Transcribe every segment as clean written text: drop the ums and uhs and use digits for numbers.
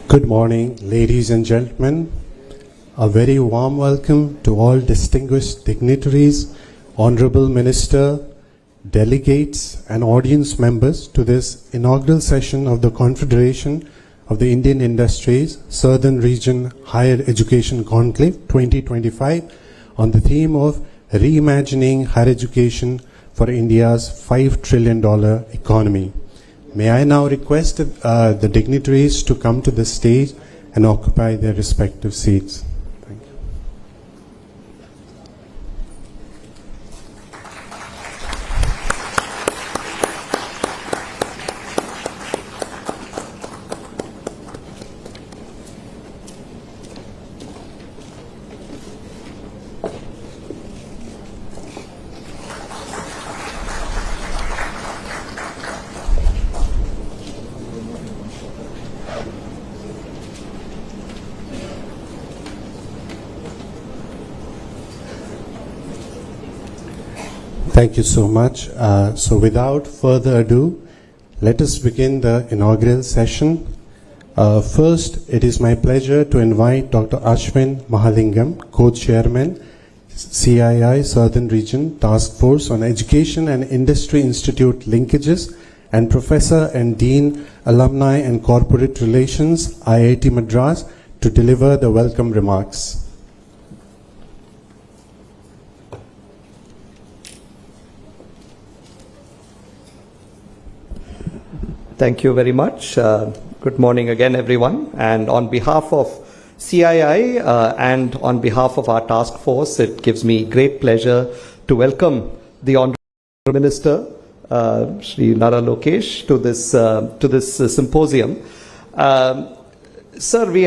Good morning, ladies and gentlemen. A very warm welcome to all distinguished dignitaries, Honorable Minister, delegates and audience members to this inaugural session of the Confederation of the Indian Industries Southern Region Higher Education Conclave 2025 on the theme of Reimagining Higher Education for India's $5 trillion economy. May I now request the dignitaries to come to the stage and occupy their respective seats. Thank you. Thank you so much. So without further ado, let us begin the inaugural session. First, it is my pleasure to invite Dr. Ashwin Mahalingam, Co-Chairman, CII Southern Region Task Force on Education and Industry Institute Linkages, and Professor and Dean, Alumni and Corporate Relations, IIT Madras, to deliver the welcome remarks. Thank you very much. Good morning again, everyone. And on behalf of CII and on behalf of our task force, it gives me great pleasure to welcome the Honourable Minister, Shri Nara Lokesh, to this symposium. Sir, we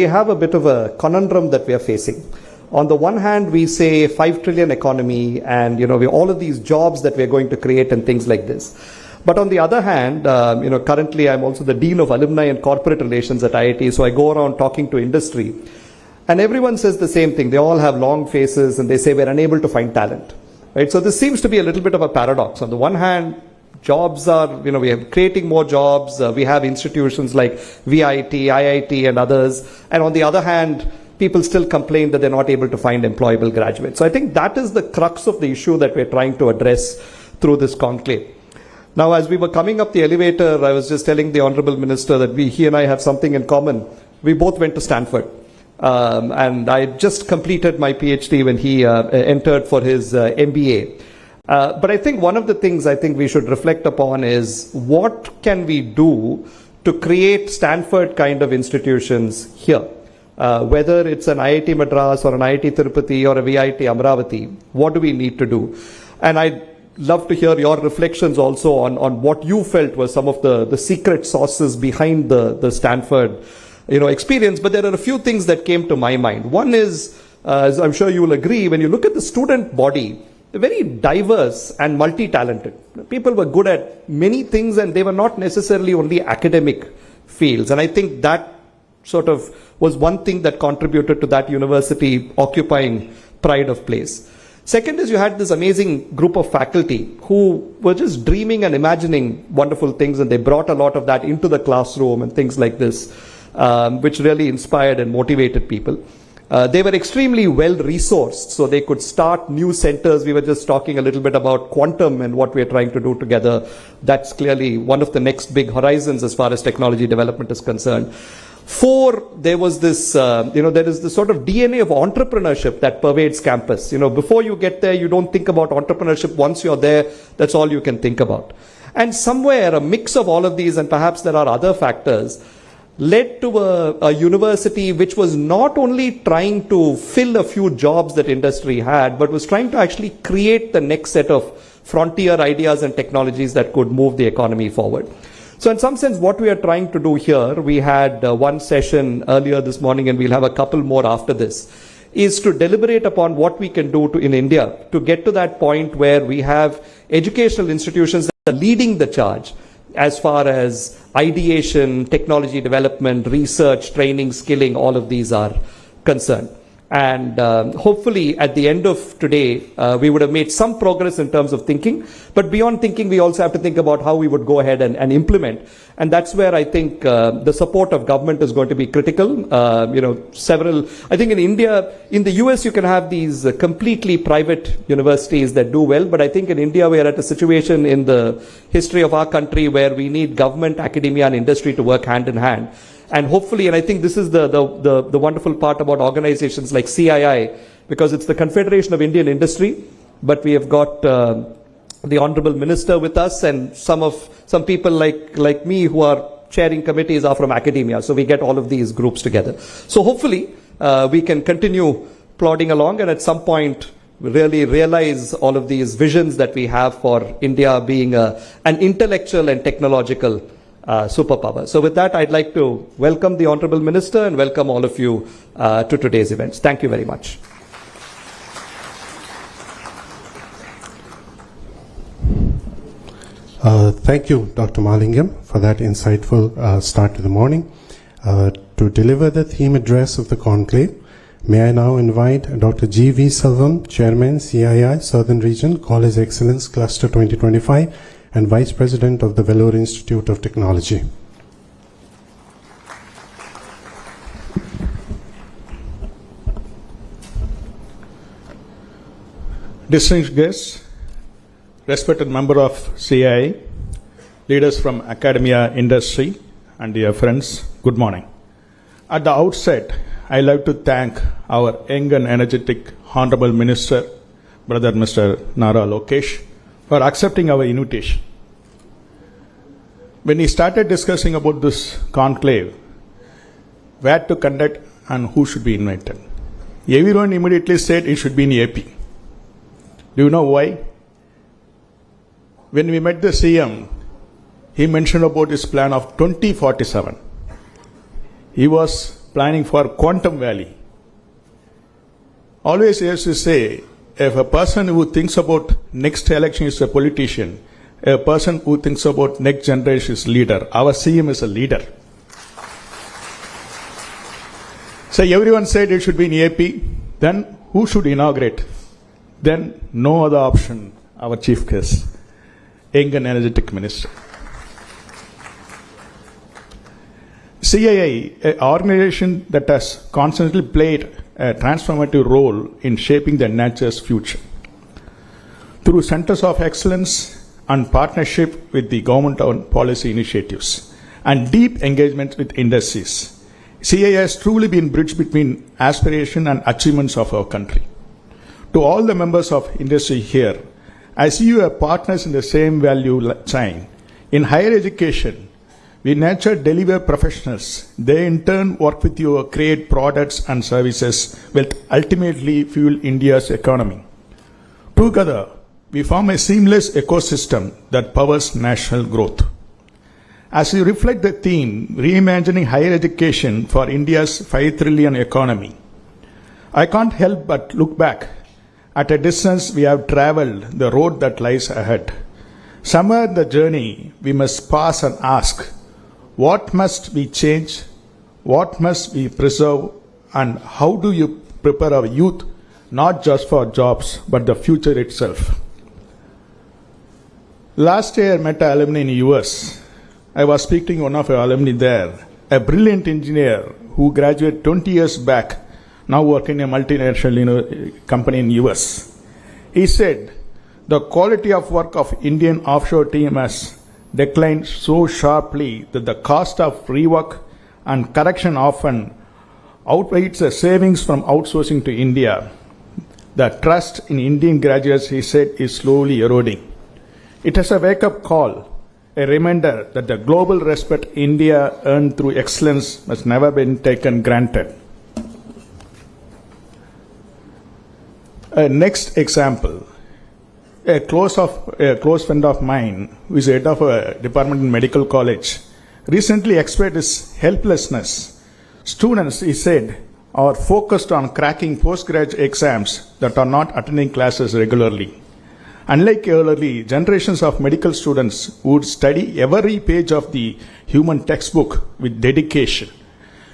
have a bit of a conundrum that we are facing. On the one hand, we say 5 trillion economy and, all of these jobs that we're going to create and things like this. But on the other hand, currently I'm also the Dean of Alumni and Corporate Relations at IIT, so I go around talking to industry. And everyone says the same thing. They all have long faces and they say we're unable to find talent. Right? So this seems to be a little bit of a paradox. On the one hand, jobs are, we are creating more jobs. We have institutions like VIT, IIT and others. And on the other hand, people still complain that they're not able to find employable graduates. So I think that is the crux of the issue that we're trying to address through this conclave. Now, as we were coming up the elevator, I was just telling the Honourable Minister that he and I have something in common. We both went to Stanford. And I just completed my PhD when he entered for his MBA. But I think one of the things I think we should reflect upon is what can we do to create Stanford kind of institutions here? Whether it's an IIT Madras or an IIT Tirupati or a VIT Amravati, what do we need to do? And I'd love to hear your reflections also on what you felt were some of the secret sauces behind the Stanford experience. But there are a few things that came to my mind. One is, as I'm sure you will agree, when you look at the student body, they're very diverse and multi-talented. People were good at many things and they were not necessarily only academic fields. And I think that sort of was one thing that contributed to that university occupying pride of place. Second is you had this amazing group of faculty who were just dreaming and imagining wonderful things, and they brought a lot of that into the classroom and things like this, which really inspired and motivated people. They were extremely well resourced, so they could start new centers. We were just talking a little bit about quantum and what we're trying to do together. That's clearly one of the next big horizons as far as technology development is concerned. 4, there was this, there is this sort of DNA of entrepreneurship that pervades campus. Before you get there, you don't think about entrepreneurship. Once you're there, that's all you can think about. And somewhere, a mix of all of these, and perhaps there are other factors, led to a university which was not only trying to fill a few jobs that industry had, but was trying to actually create the next set of frontier ideas and technologies that could move the economy forward. So in some sense, what we are trying to do here, we had one session earlier this morning and we'll have a couple more after this, is to deliberate upon what we can do in India to get to that point where we have educational institutions that are leading the charge as far as ideation, technology development, research, training, skilling, all of these are concerned. And hopefully at the end of today, we would have made some progress in terms of thinking. But beyond thinking, we also have to think about how we would go ahead and implement. And that's where I think the support of government is going to be critical. I think in India, in the US, you can have these completely private universities that do well. But I think in India, we are at a situation in the history of our country where we need government, academia, and industry to work hand in hand. And hopefully, and I think this is the wonderful part about organizations like CII, because it's the Confederation of Indian Industry, but we have got the Honorable Minister with us, and some people like me who are chairing committees are from academia. So we get all of these groups together. So hopefully, we can continue plodding along, and at some point, really realize all of these visions that we have for India being an intellectual and technological superpower. So with that, I'd like to welcome the Honorable Minister and welcome all of you to today's events. Thank you very much. Thank you, Dr. Malingam, for that insightful start to the morning. To deliver the theme address of the conclave, may I now invite Dr. G.V. Selvam, Chairman, CII, Southern Region, College Excellence Cluster 2025, and Vice President of the Vellore Institute of Technology. Distinguished guests, respected member of CII, leaders from academia, industry, and dear friends, good morning. At the outset, I'd like to thank our young and energetic Honorable Minister, Brother Mr. Nara Lokesh, for accepting our invitation. When he started discussing about this conclave, where to conduct and who should be invited, everyone immediately said it should be in AP. Do you know why? When we met the CM, he mentioned about his plan of 2047. He was planning for Quantum Valley. Always he used to say, if a person who thinks about next election is a politician, a person who thinks about next generation is leader. Our CM is a leader. So everyone said it should be in AP. Then who should inaugurate? Then no other option. Our chief guest, young and energetic minister. CII, an organization that has constantly played a transformative role in shaping the nature's future. Through centers of excellence and partnership with the government on policy initiatives and deep engagement with industries, CII has truly been bridge between aspiration and achievements of our country. To all the members of industry here, I see you as partners in the same value chain. In higher education, we nurture deliver professionals. They in turn work with you to create products and services that ultimately fuel India's economy. Together, we form a seamless ecosystem that powers national growth. As we reflect the theme, reimagining higher education for India's 5 trillion economy, I can't help but look back at a distance we have traveled, the road that lies ahead. Somewhere in the journey, we must pause and ask, what must we change? What must we preserve? And how do you prepare our youth, not just for jobs, but the future itself? Last year, I met an alumni in the US. I was speaking to one of our alumni there, a brilliant engineer who graduated 20 years back, now working in a multinational company in the US. He said, the quality of work of Indian offshore team has declined so sharply that the cost of rework and correction often outweighs the savings from outsourcing to India. The trust in Indian graduates, he said, is slowly eroding. It is a wake-up call, a reminder that the global respect India earned through excellence must never be taken granted. Next example. A close friend of mine, who is head of a department in medical college, recently expressed his helplessness. Students, he said, are focused on cracking postgraduate exams that are not attending classes regularly. Unlike earlier, generations of medical students would study every page of the human textbook with dedication.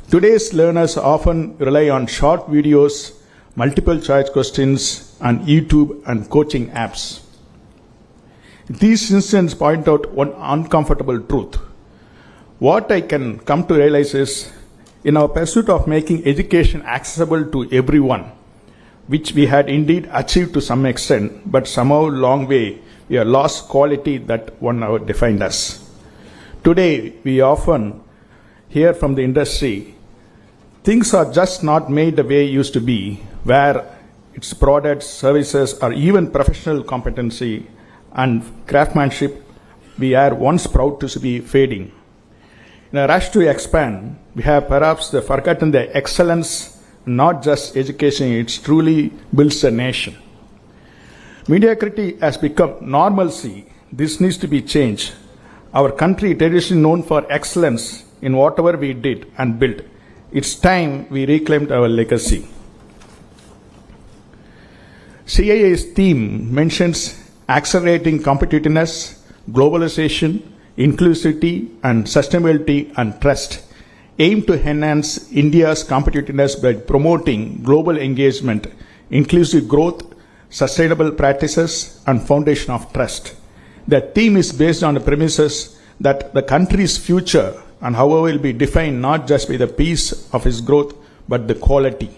Today's learners often rely on short videos multiple choice questions, and YouTube and coaching apps. These incidents point out one uncomfortable truth. What I can come to realize is, in our pursuit of making education accessible to everyone, which we had indeed achieved to some extent, but somehow long way, we have lost quality that one hour defined us. Today, we often hear from the industry, things are just not made the way it used to be, where its products, services, or even professional competency and craftsmanship we are once proud to be fading. In a rush to expand, we have perhaps forgotten the excellence, not just education, it truly builds a nation. Mediocrity has become normalcy. This needs to be changed. Our country traditionally known for excellence in whatever we did and built. It's time we reclaimed our legacy. CIA's theme mentions accelerating competitiveness, globalization, inclusivity, and sustainability and trust, aim to enhance India's competitiveness by promoting global engagement, inclusive growth, sustainable practices, and foundation of trust. The theme is based on the premises that the country's future and however will be defined not just by the pace of its growth, but the quality.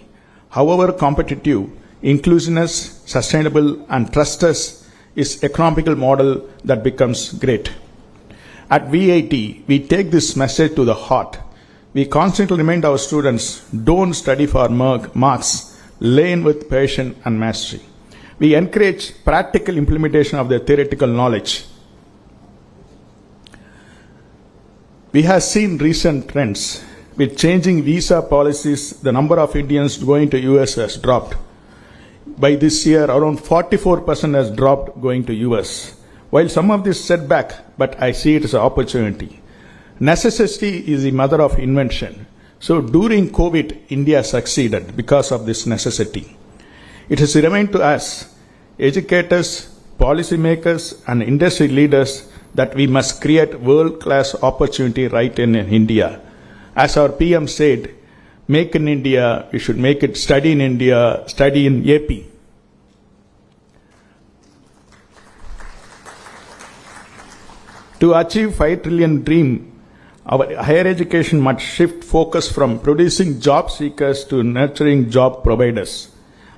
However competitive, inclusiveness, sustainable, and trustless is economical model that becomes great. At VIT, we take this message to the heart. We constantly remind our students, don't study for marks, learn with passion and mastery. We encourage practical implementation of their theoretical knowledge. We have seen recent trends. With changing visa policies, the number of Indians going to US has dropped. By this year, around 44% has dropped going to US. While some of this setback, but I see it as an opportunity. Necessity is the mother of invention. So during COVID, India succeeded because of this necessity. It has remained to us, educators, policymakers, and industry leaders, that we must create world-class opportunity right in India. As our PM said, make in India, we should make it study in India, study in AP. To achieve 5 trillion dream, our higher education must shift focus from producing job seekers to nurturing job providers.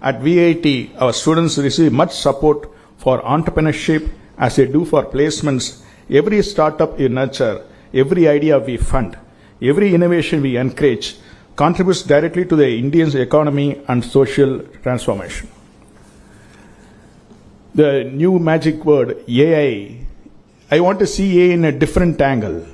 At VIT, our students receive much support for entrepreneurship as they do for placements. Every startup we nurture, every idea we fund, every innovation we encourage contributes directly to the Indian economy and social transformation. The new magic word, AI, I want to see AI in a different angle.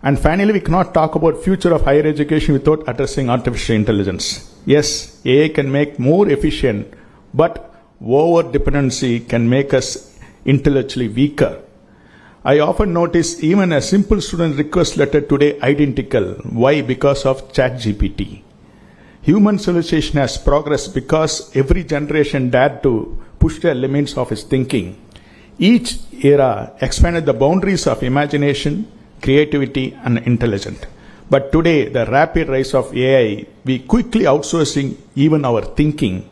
And finally, we cannot talk about future of higher education without addressing artificial intelligence. Yes, AI can make more efficient, but over-dependency can make us intellectually weaker. I often notice even a simple student request letter today identical. Why? Because of ChatGPT. Human civilization has progressed because every generation dared to push the limits of its thinking. Each era expanded the boundaries of imagination, creativity, and intelligence. But today, the rapid rise of AI, we quickly outsourcing even our thinking.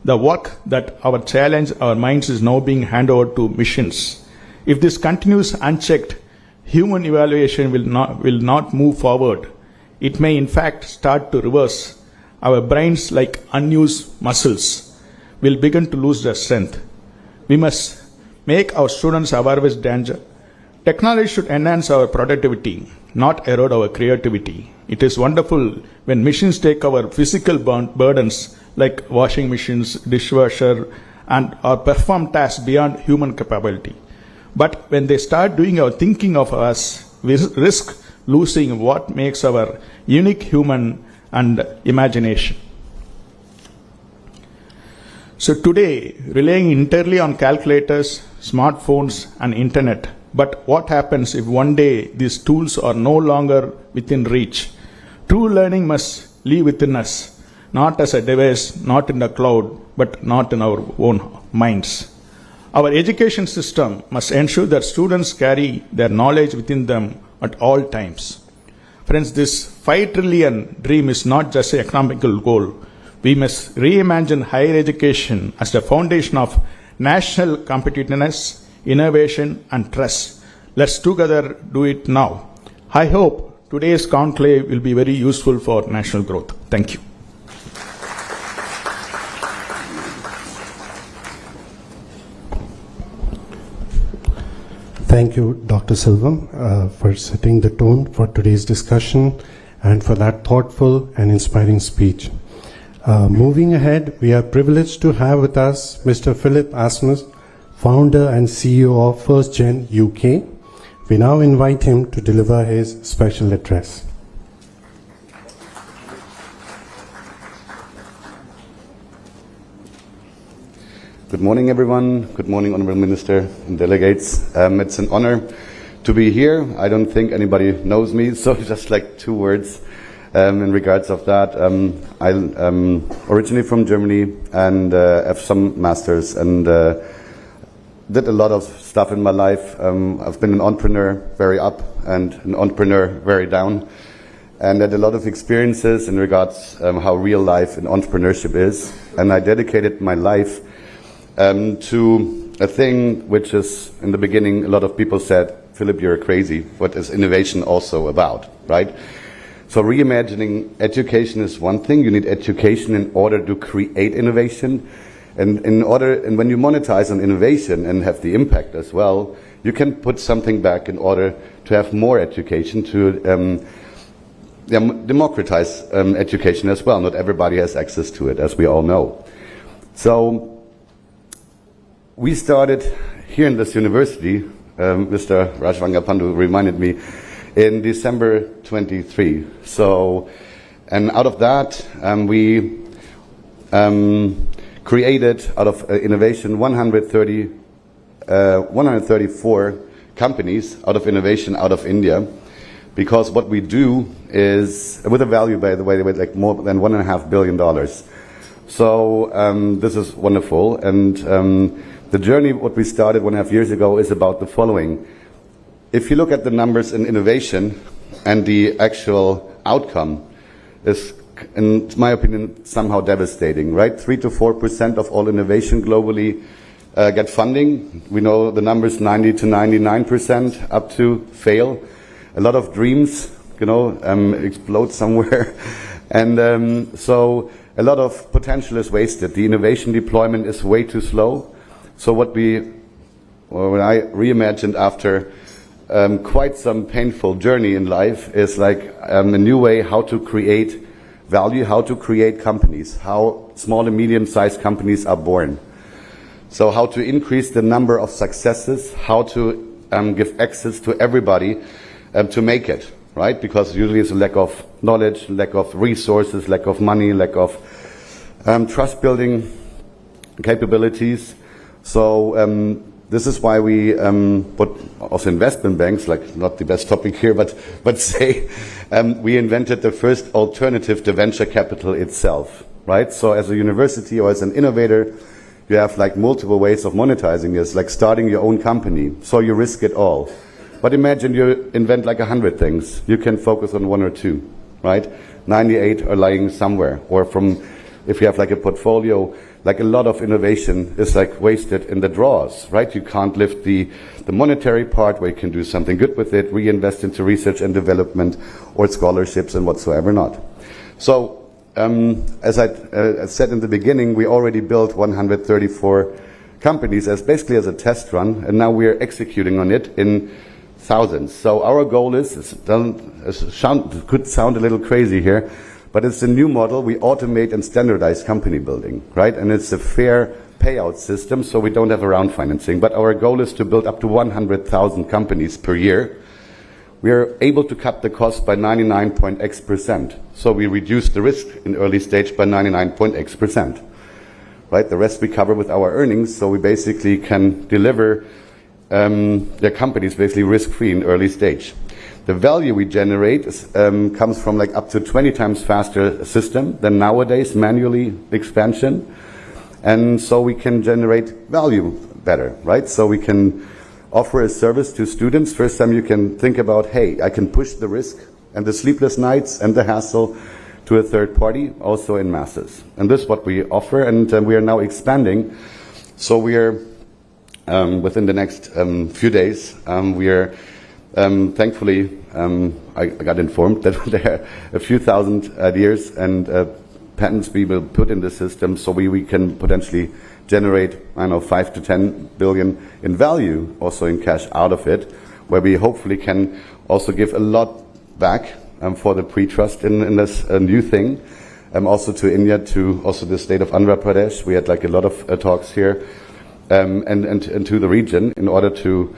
The work that our challenge our minds is now being handed over to machines. If this continues unchecked, human evaluation will not move forward. It may in fact start to reverse. Our brains, like unused muscles, will begin to lose their strength. We must make our students aware of its danger. Technology should enhance our productivity, not erode our creativity. It is wonderful when machines take our physical burdens like washing machines, dishwasher, and or perform tasks beyond human capability. But when they start doing our thinking of us, we risk losing what makes our unique human and imagination. So today, relying entirely on calculators, smartphones, and internet. But what happens if one day these tools are no longer within reach? True learning must live within us, not as a device, not in the cloud, but not in our own minds. Our education system must ensure that students carry their knowledge within them at all times. Friends, this 5 trillion dream is not just an economical goal. We must reimagine higher education as the foundation of national competitiveness, innovation, and trust. Let's together do it now. I hope today's conclave will be very useful for national growth. Thank you. Thank you, Dr. Silvam, for setting the tone for today's discussion and for that thoughtful and inspiring speech. Moving ahead, we are privileged to have with us Mr. Philip Asmus, founder and CEO of First Gen UK. We now invite him to deliver his special address. Good morning, everyone. Good morning, Honorable Minister and delegates. It's an honor to be here. I don't think anybody knows me, so just like 2 words in regards of that. I'm originally from Germany and have some masters and did a lot of stuff in my life. I've been an entrepreneur very up and an entrepreneur very down, and had a lot of experiences in regards how real life in entrepreneurship is. And I dedicated my life to a thing which is, in the beginning, a lot of people said, Philip, you're crazy. What is innovation also about, right? So reimagining education is one thing. You need education in order to create innovation. And when you monetize on innovation and have the impact as well, you can put something back in order to have more education, to democratize education as well. Not everybody has access to it, as we all know. So we started here in this university, Mr. Rajvangapandu reminded me, in December 23. So, and out of that, we created, out of innovation, 134 companies out of innovation out of India. Because what we do is, with a value, by the way, with like more than $1.5 billion. So this is wonderful. And the journey, what we started 1.5 years ago, is about the following. If you look at the numbers in innovation and the actual outcome is, in my opinion, somehow devastating, right? 3 to 4% of all innovation globally get funding. We know the numbers 90 to 99% up to fail. A lot of dreams, explode somewhere. And so a lot of potential is wasted. The innovation deployment is way too slow. So when I reimagined after quite some painful journey in life, is like a new way how to create value, how to create companies, how small and medium-sized companies are born. So how to increase the number of successes, how to give access to everybody to make it, right? Because usually it's a lack of knowledge, lack of resources, lack of money, lack of trust-building capabilities. So this is why we put also investment banks, like not the best topic here, but say we invented the first alternative to venture capital itself, right? So as a university or as an innovator, you have like multiple ways of monetizing this, like starting your own company. So you risk it all. But imagine you invent like 100 things. You can focus on 1 or 2, right? 98 are lying somewhere. Or if you have like a portfolio, like a lot of innovation is like wasted in the drawers, right? You can't lift the monetary part where you can do something good with it, reinvest into research and development or scholarships and whatsoever not. So as I said in the beginning, we already built 134 companies as basically as a test run, and now we are executing on it in thousands. So our goal is, could sound a little crazy here, but it's a new model. We automate and standardize company building, right? And it's a fair payout system, so we don't have around financing. But our goal is to build up to 100,000 companies per year. We are able to cut the cost by 99.x%. So we reduce the risk in early stage by 99.x%, right? The rest we cover with our earnings, so we basically can deliver their companies basically risk-free in early stage. The value we generate comes from like up to 20 times faster system than nowadays manually expansion. And so we can generate value better, right? So we can offer a service to students. First time you can think about, hey, I can push the risk and the sleepless nights and the hassle to a third party, also in masses. And this is what we offer, and we are now expanding. So we are, within the next few days, we are thankfully, I got informed that there are a few thousand ideas and patents we will put in the system, so we can potentially generate, I don't know, 5 to 10 billion in value, also in cash out of it, where we hopefully can also give a lot back for the pre-trust in this new thing, also to India, to also the state of Andhra Pradesh. We had like a lot of talks here, and to the region, in order to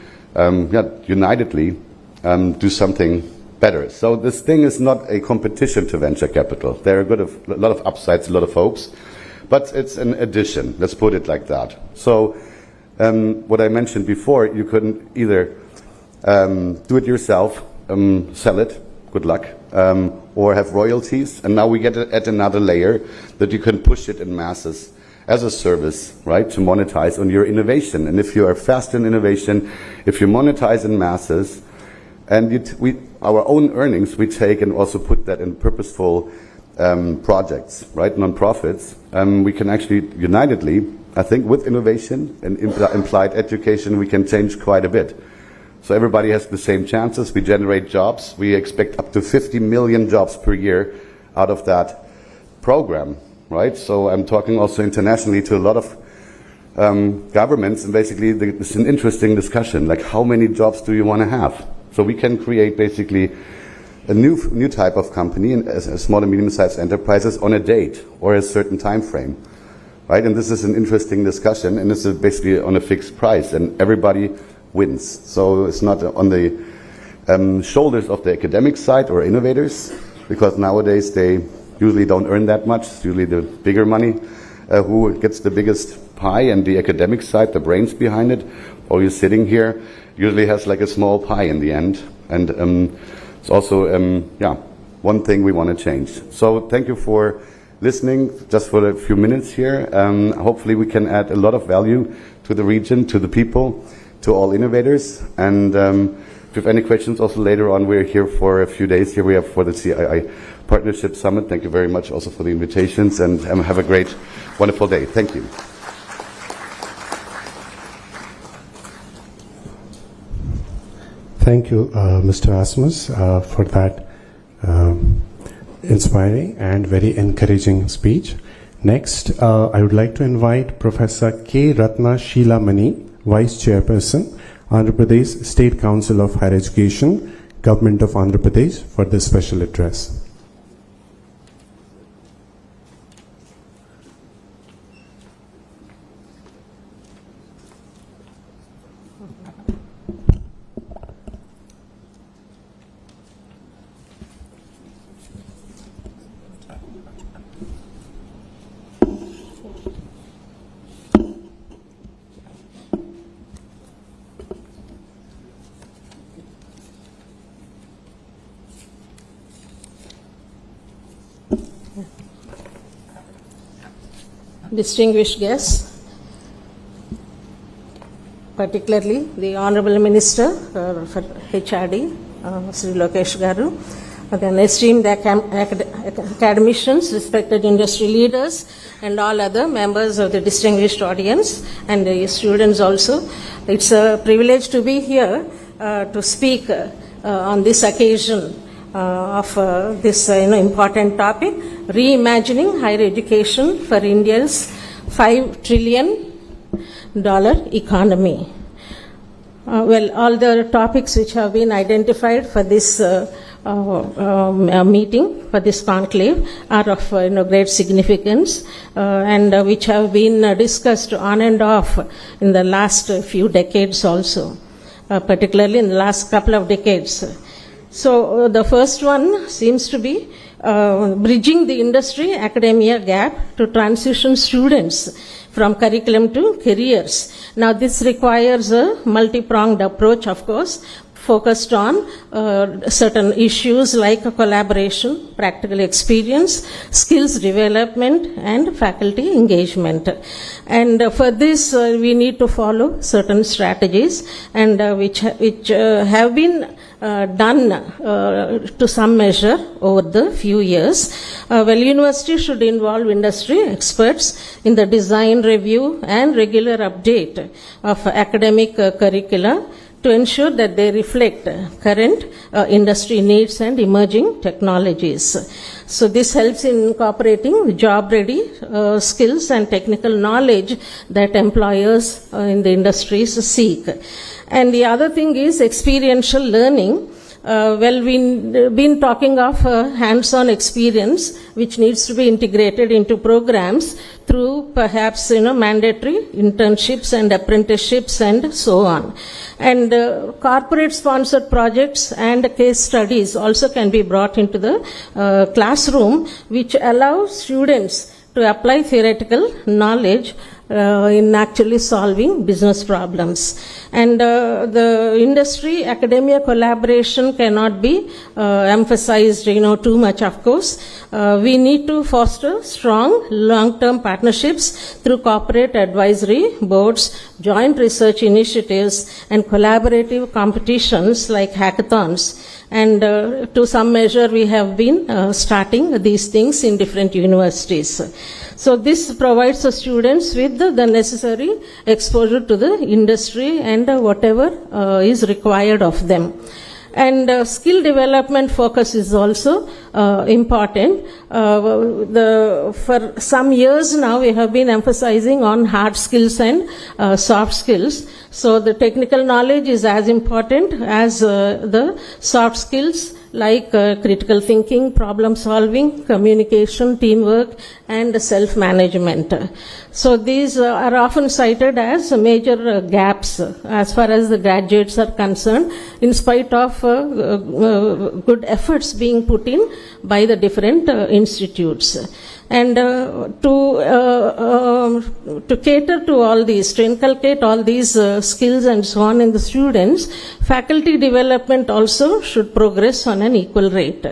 unitedly do something better. So this thing is not a competition to venture capital. There are a lot of upsides, a lot of hopes, but it's an addition. Let's put it like that. So what I mentioned before, you couldn't either do it yourself, sell it, good luck, or have royalties. And now we get it at another layer that you can push it in masses as a service, right, to monetize on your innovation. And if you are fast in innovation, if you monetize in masses, and our own earnings we take and also put that in purposeful projects, right, non-profits, we can actually unitedly, I think, with innovation and implied education, we can change quite a bit. So everybody has the same chances. We generate jobs. We expect up to 50 million jobs per year out of that program, right? So I'm talking also internationally to a lot of governments, and basically it's an interesting discussion, like how many jobs do you want to have? So we can create basically a new type of company, as small and medium-sized enterprises, on a date or a certain time frame, right? And this is an interesting discussion, and this is basically on a fixed price, and everybody wins. So it's not on the shoulders of the academic side or innovators, because nowadays they usually don't earn that much. It's usually the bigger money who gets the biggest pie, and the academic side, the brains behind it, or you're sitting here, usually has like a small pie in the end. And it's also one thing we want to change. So thank you for listening just for a few minutes here. Hopefully we can add a lot of value to the region, to the people, to all innovators. And if you have any questions also later on, we're here for a few days. Here we have for the CII Partnership Summit. Thank you very much also for the invitations, and have a great, wonderful day. Thank you. Thank you, Mr. Asmus, for that inspiring and very encouraging speech. Next, I would like to invite Professor K. Ratna Sheila Mani, Vice Chairperson, Andhra Pradesh State Council of Higher Education, Government of Andhra Pradesh, for this special address. Distinguished guests, particularly the Honorable Minister for HRD, Sri Lokesh Garu, then esteemed academicians, respected industry leaders, and all other members of the distinguished audience, and the students also. It's a privilege to be here to speak on this occasion of this important topic, reimagining higher education for India's $5 trillion economy. Well, all the topics which have been identified for this meeting, for this conclave, are of great significance, and which have been discussed on and off in the last few decades also, particularly in the last couple of decades. So the first one seems to be bridging the industry-academia gap to transition students from curriculum to careers. Now this requires a multi-pronged approach, of course, focused on certain issues like collaboration, practical experience, skills development, and faculty engagement. And for this, we need to follow certain strategies, and which have been done to some measure over the few years. University should involve industry experts in the design, review, and regular update of academic curricula to ensure that they reflect current industry needs and emerging technologies. So this helps in incorporating job-ready skills and technical knowledge that employers in the industries seek. And the other thing is experiential learning. We've been talking of hands-on experience, which needs to be integrated into programs through perhaps mandatory internships and apprenticeships and so on. And corporate-sponsored projects and case studies also can be brought into the classroom, which allow students to apply theoretical knowledge in actually solving business problems. And the industry academia collaboration cannot be emphasized too much, of course. We need to foster strong long-term partnerships through corporate advisory boards, joint research initiatives, and collaborative competitions like hackathons. And to some measure, we have been starting these things in different universities. So this provides the students with the necessary exposure to the industry and whatever is required of them. And skill development focus is also important. For some years now, we have been emphasizing on hard skills and soft skills. So the technical knowledge is as important as the soft skills, like critical thinking, problem solving, communication, teamwork, and self-management. So these are often cited as major gaps as far as the graduates are concerned, in spite of good efforts being put in by the different institutes. And to cater to all these, to inculcate all these skills and so on in the students, faculty development also should progress on an equal rate.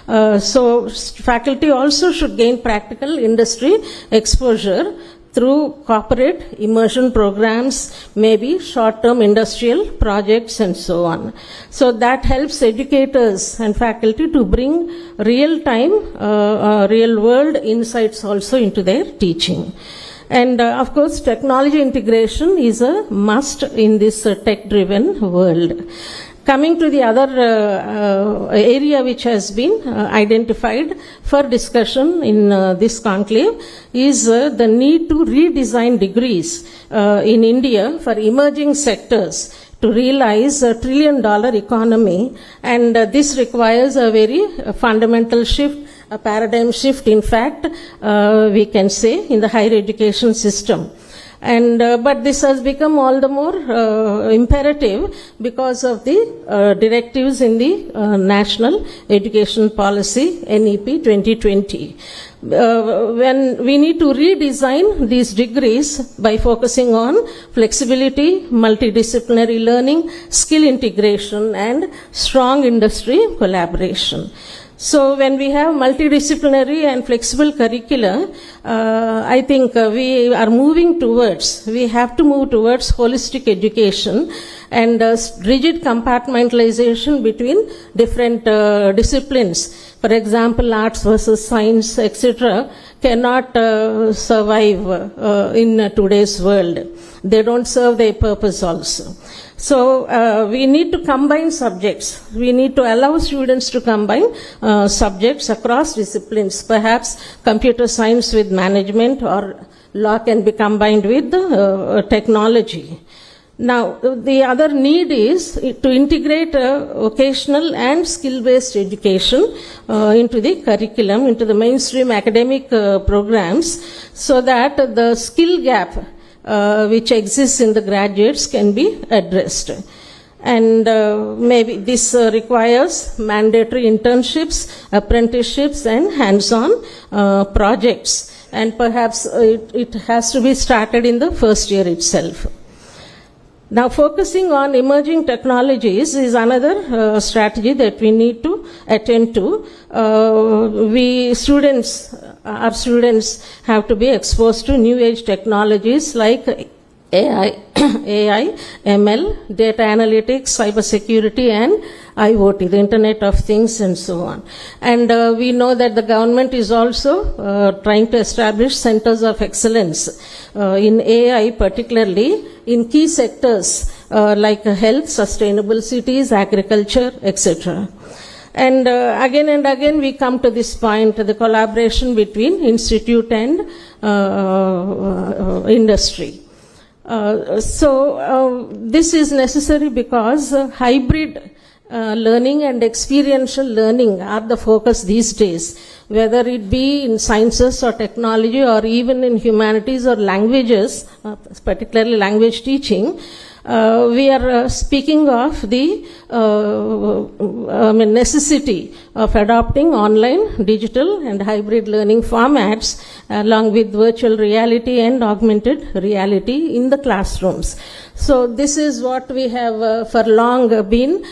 So faculty also should gain practical industry exposure through corporate immersion programs, maybe short-term industrial projects and so on. So that helps educators and faculty to bring real-time, real-world insights also into their teaching. And of course, technology integration is a must in this tech-driven world. Coming to the other area which has been identified for discussion in this conclave is the need to redesign degrees in India for emerging sectors to realize $1 trillion economy, and this requires a very fundamental shift, a paradigm shift, in fact, we can say, in the higher education system. And but this has become all the more imperative because of the directives in the National Education Policy NEP 2020. When we need to redesign these degrees by focusing on flexibility, multidisciplinary learning, skill integration, and strong industry collaboration. So when we have multidisciplinary and flexible curricula, I think we have to move towards holistic education, and rigid compartmentalization between different disciplines. For example, arts versus science, etc., cannot survive in today's world. They don't serve their purpose also. So we need to combine subjects. We need to allow students to combine subjects across disciplines. Perhaps computer science with management, or law can be combined with technology. Now, the other need is to integrate vocational and skill-based education into the curriculum, into the mainstream academic programs, so that the skill gap which exists in the graduates can be addressed. And maybe this requires mandatory internships, apprenticeships, and hands-on projects. And perhaps it has to be started in the first year itself. Now, focusing on emerging technologies is another strategy that we need to attend to. Our students have to be exposed to new age technologies like AI, ML, data analytics, cybersecurity, and IoT, the Internet of Things and so on. And we know that the government is also trying to establish centers of excellence in AI, particularly in key sectors like health, sustainable cities, agriculture, etc. And again we come to this point, the collaboration between institute and industry. This is necessary because hybrid learning and experiential learning are the focus these days, whether it be in sciences or technology or even in humanities or languages, particularly language teaching. We are speaking of the necessity of adopting online, digital and hybrid learning formats along with virtual reality and augmented reality in the classrooms. So this is what we have for long been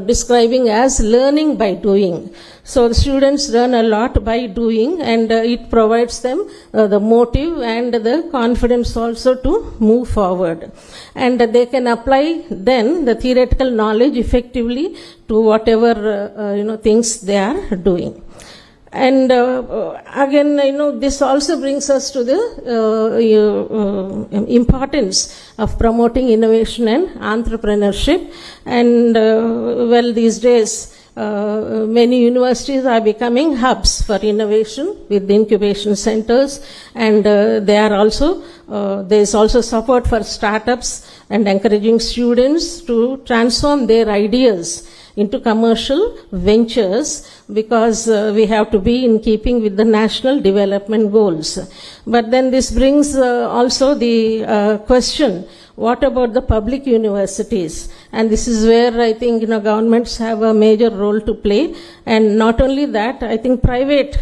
describing as learning by doing. So the students learn a lot by doing, and it provides them the motive and the confidence also to move forward. And they can apply then the theoretical knowledge effectively to whatever things they are doing. And again, this also brings us to the importance of promoting innovation and entrepreneurship. And these days, many universities are becoming hubs for innovation with incubation centers, and there is also support for startups and encouraging students to transform their ideas into commercial ventures, because we have to be in keeping with the national development goals. But then this brings also the question, what about the public universities? And this is where I think governments have a major role to play. And not only that, I think private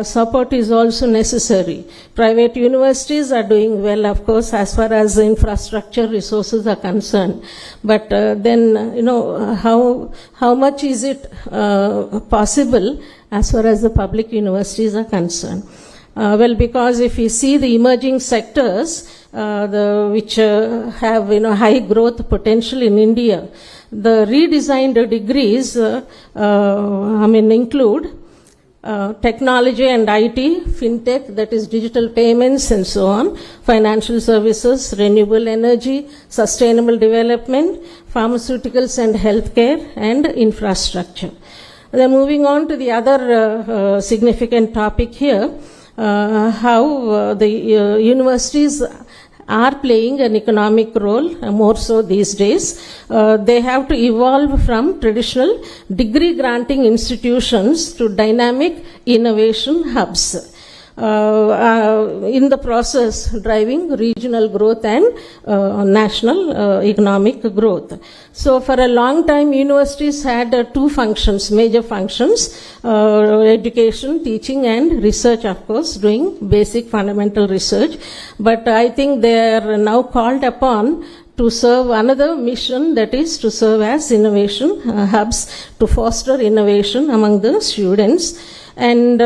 support is also necessary. Private universities are doing well, of course, as far as infrastructure resources are concerned. But then, how much is it possible as far as the public universities are concerned? Because if we see the emerging sectors, which have high growth potential in India, the redesigned degrees include technology and IT, fintech, that is digital payments and so on, financial services, renewable energy, sustainable development, pharmaceuticals and healthcare, and infrastructure. Then moving on to the other significant topic here, how the universities are playing an economic role, more so these days. They have to evolve from traditional degree granting institutions to dynamic innovation hubs. In the process driving regional growth and national economic growth. So for a long time, universities had two functions, major functions, education, teaching and research, of course, doing basic fundamental research. But I think they are now called upon to serve another mission, that is to serve as innovation hubs, to foster innovation among the students. And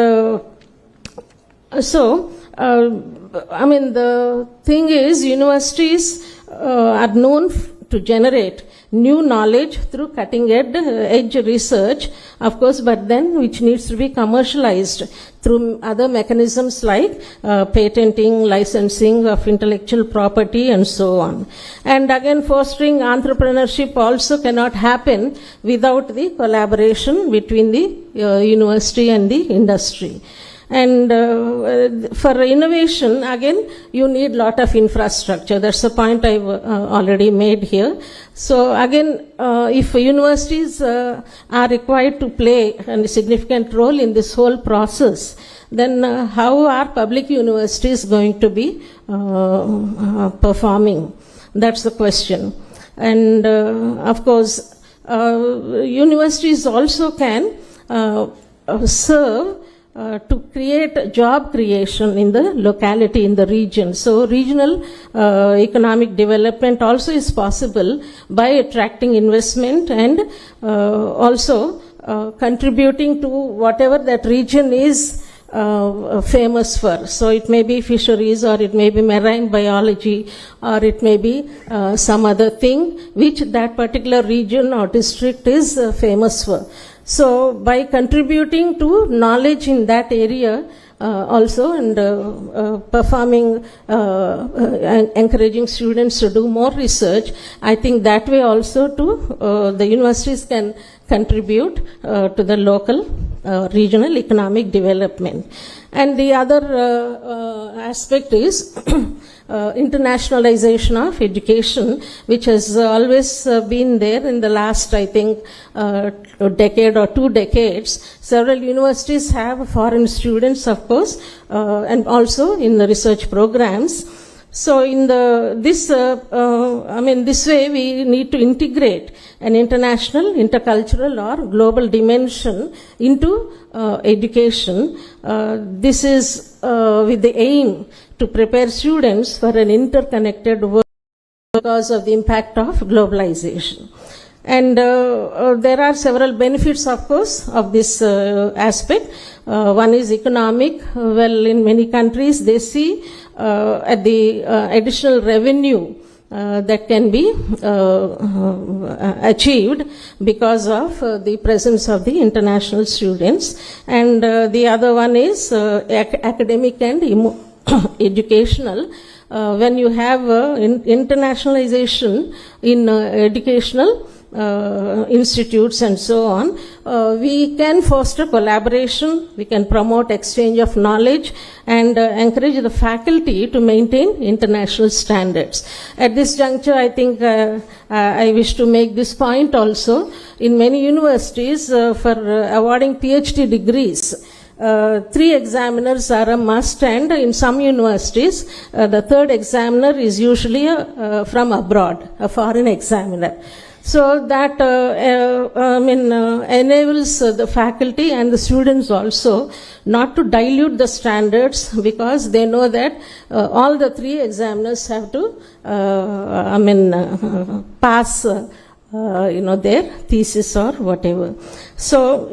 the thing is, universities are known to generate new knowledge through cutting-edge research, of course, but then which needs to be commercialized through other mechanisms like patenting, licensing of intellectual property, and so on. And again, fostering entrepreneurship also cannot happen without the collaboration between the university and the industry. And for innovation, again, you need lot of infrastructure. That's the point I've already made here. So again, if universities are required to play a significant role in this whole process, then how are public universities going to be performing? That's the question. And of course, universities also can serve to create job creation in the locality, in the region. So regional economic development also is possible by attracting investment and also contributing to whatever that region is famous for. So it may be fisheries, or it may be marine biology, or it may be some other thing which that particular region or district is famous for. So by contributing to knowledge in that area, also, and performing, encouraging students to do more research, I think that way also to the universities can contribute to the local regional economic development. And the other aspect is internationalization of education, which has always been there in the last, I think, decade or 2 decades. Several universities have foreign students, of course, and also in the research programs. So in this way we need to integrate an international, intercultural or global dimension into education. This is with the aim to prepare students for an interconnected world because of the impact of globalization. And there are several benefits, of course, of this aspect. One is economic. Well, in many countries, they see at the additional revenue that can be achieved because of the presence of the international students. And the other one is academic and educational. When you have internationalization in educational institutes and so on, we can foster collaboration, we can promote exchange of knowledge, and encourage the faculty to maintain international standards. At this juncture, I think I wish to make this point also. In many universities, for awarding PhD degrees, 3 examiners are a must, and in some universities, the 3rd examiner is usually from abroad, a foreign examiner. So that enables the faculty and the students also not to dilute the standards, because they know that all the 3 examiners have to pass their thesis or whatever. So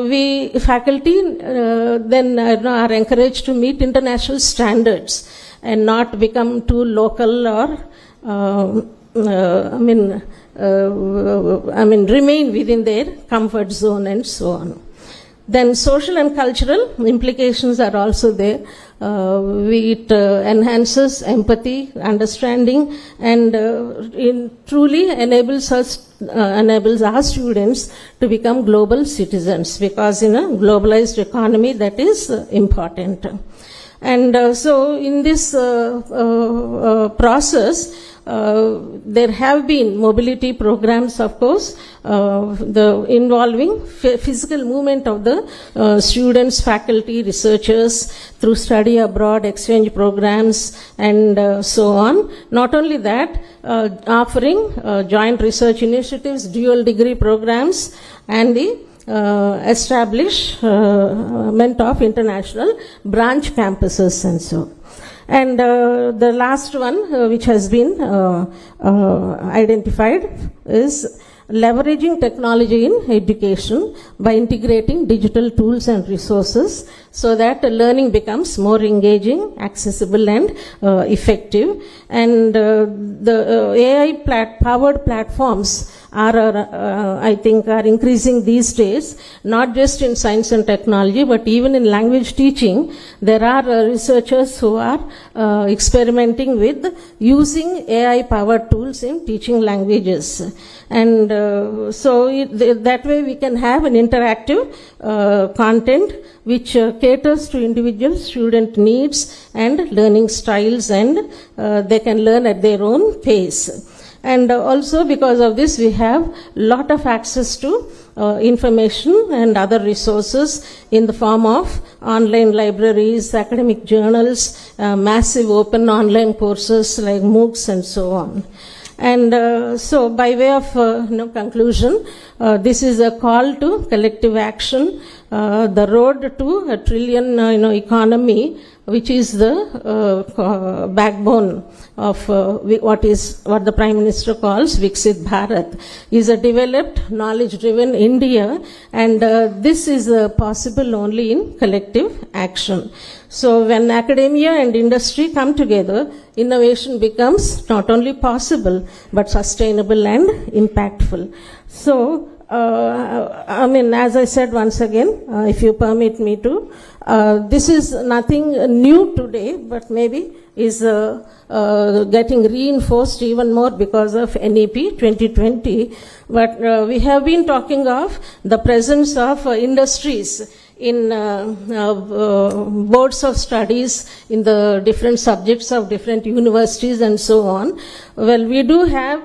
we faculty then are encouraged to meet international standards and not become too local or remain within their comfort zone and so on. Then social and cultural implications are also there. It enhances empathy, understanding, and truly enables our students to become global citizens, because in a globalized economy that is important. And so in this process, there have been mobility programs, of course, involving physical movement of the students, faculty, researchers through study abroad, exchange programs, and so on. Not only that, offering joint research initiatives, dual degree programs, and the establishment of international branch campuses and so. And the last one, which has been identified, is leveraging technology in education by integrating digital tools and resources so that learning becomes more engaging, accessible, and effective. And the AI-powered platforms I think are increasing these days, not just in science and technology, but even in language teaching. There are researchers who are experimenting with using AI-powered tools in teaching languages. And that way we can have an interactive content which caters to individual student needs and learning styles, and they can learn at their own pace. And also because of this, we have lot of access to information and other resources in the form of online libraries, academic journals, massive open online courses like MOOCs and so on. And so by way of conclusion, this is a call to collective action. The road to a trillion economy which is the backbone of what the Prime Minister calls Viksit Bharat, is a developed, knowledge-driven India, and this is possible only in collective action. So when academia and industry come together, innovation becomes not only possible but sustainable and impactful. So, as I said once again, if you permit me to, this is nothing new today, but maybe is getting reinforced even more because of NEP 2020. But we have been talking of the presence of industries in boards of studies in the different subjects of different universities and so on. Well, we do have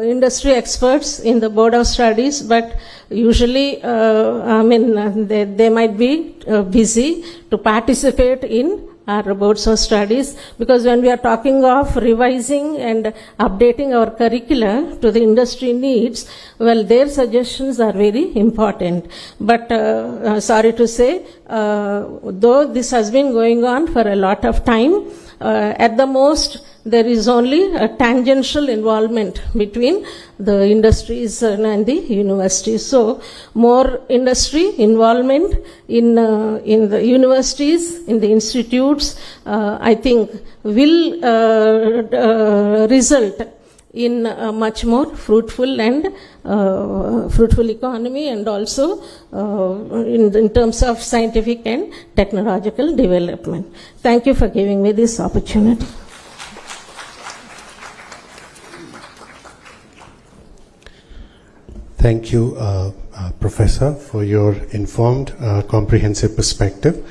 industry experts in the board of studies, but usually, they might be busy to participate in our boards of studies, because when we are talking of revising and updating our curricula to the industry needs, well, their suggestions are very important. But sorry to say, though this has been going on for a lot of time, at the most there is only a tangential involvement between the industries and the universities. So more industry involvement in the universities, in the institutes, I think will result in a much more fruitful and fruitful economy, and also in terms of scientific and technological development. Thank you for giving me this opportunity. Thank you, Professor, for your informed, comprehensive perspective.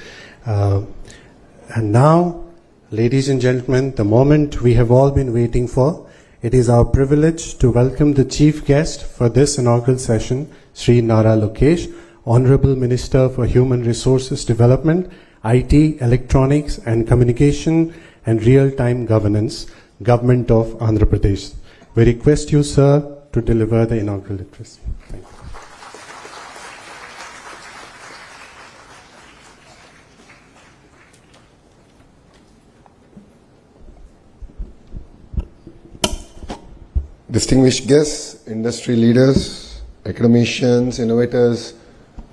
And now, ladies and gentlemen, the moment we have all been waiting for. It is our privilege to welcome the chief guest for this inaugural session, Sri Nara Lokesh, Honorable Minister for Human Resources Development, IT, Electronics and Communication and Real-Time Governance, Government of Andhra Pradesh. We request you, sir, to deliver the inaugural address. Thank you. Distinguished guests, industry leaders, academicians, innovators,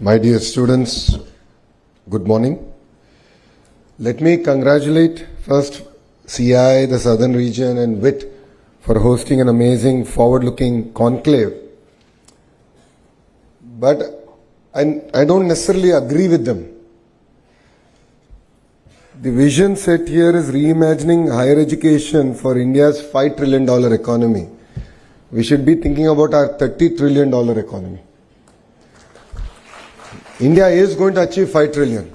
my dear students, good morning. Let me congratulate first CI, the Southern Region, and WIT for hosting an amazing forward-looking conclave. But I don't necessarily agree with them. The vision set here is reimagining higher education for India's $5 trillion economy. We should be thinking about our $30 trillion economy. India is going to achieve 5 trillion.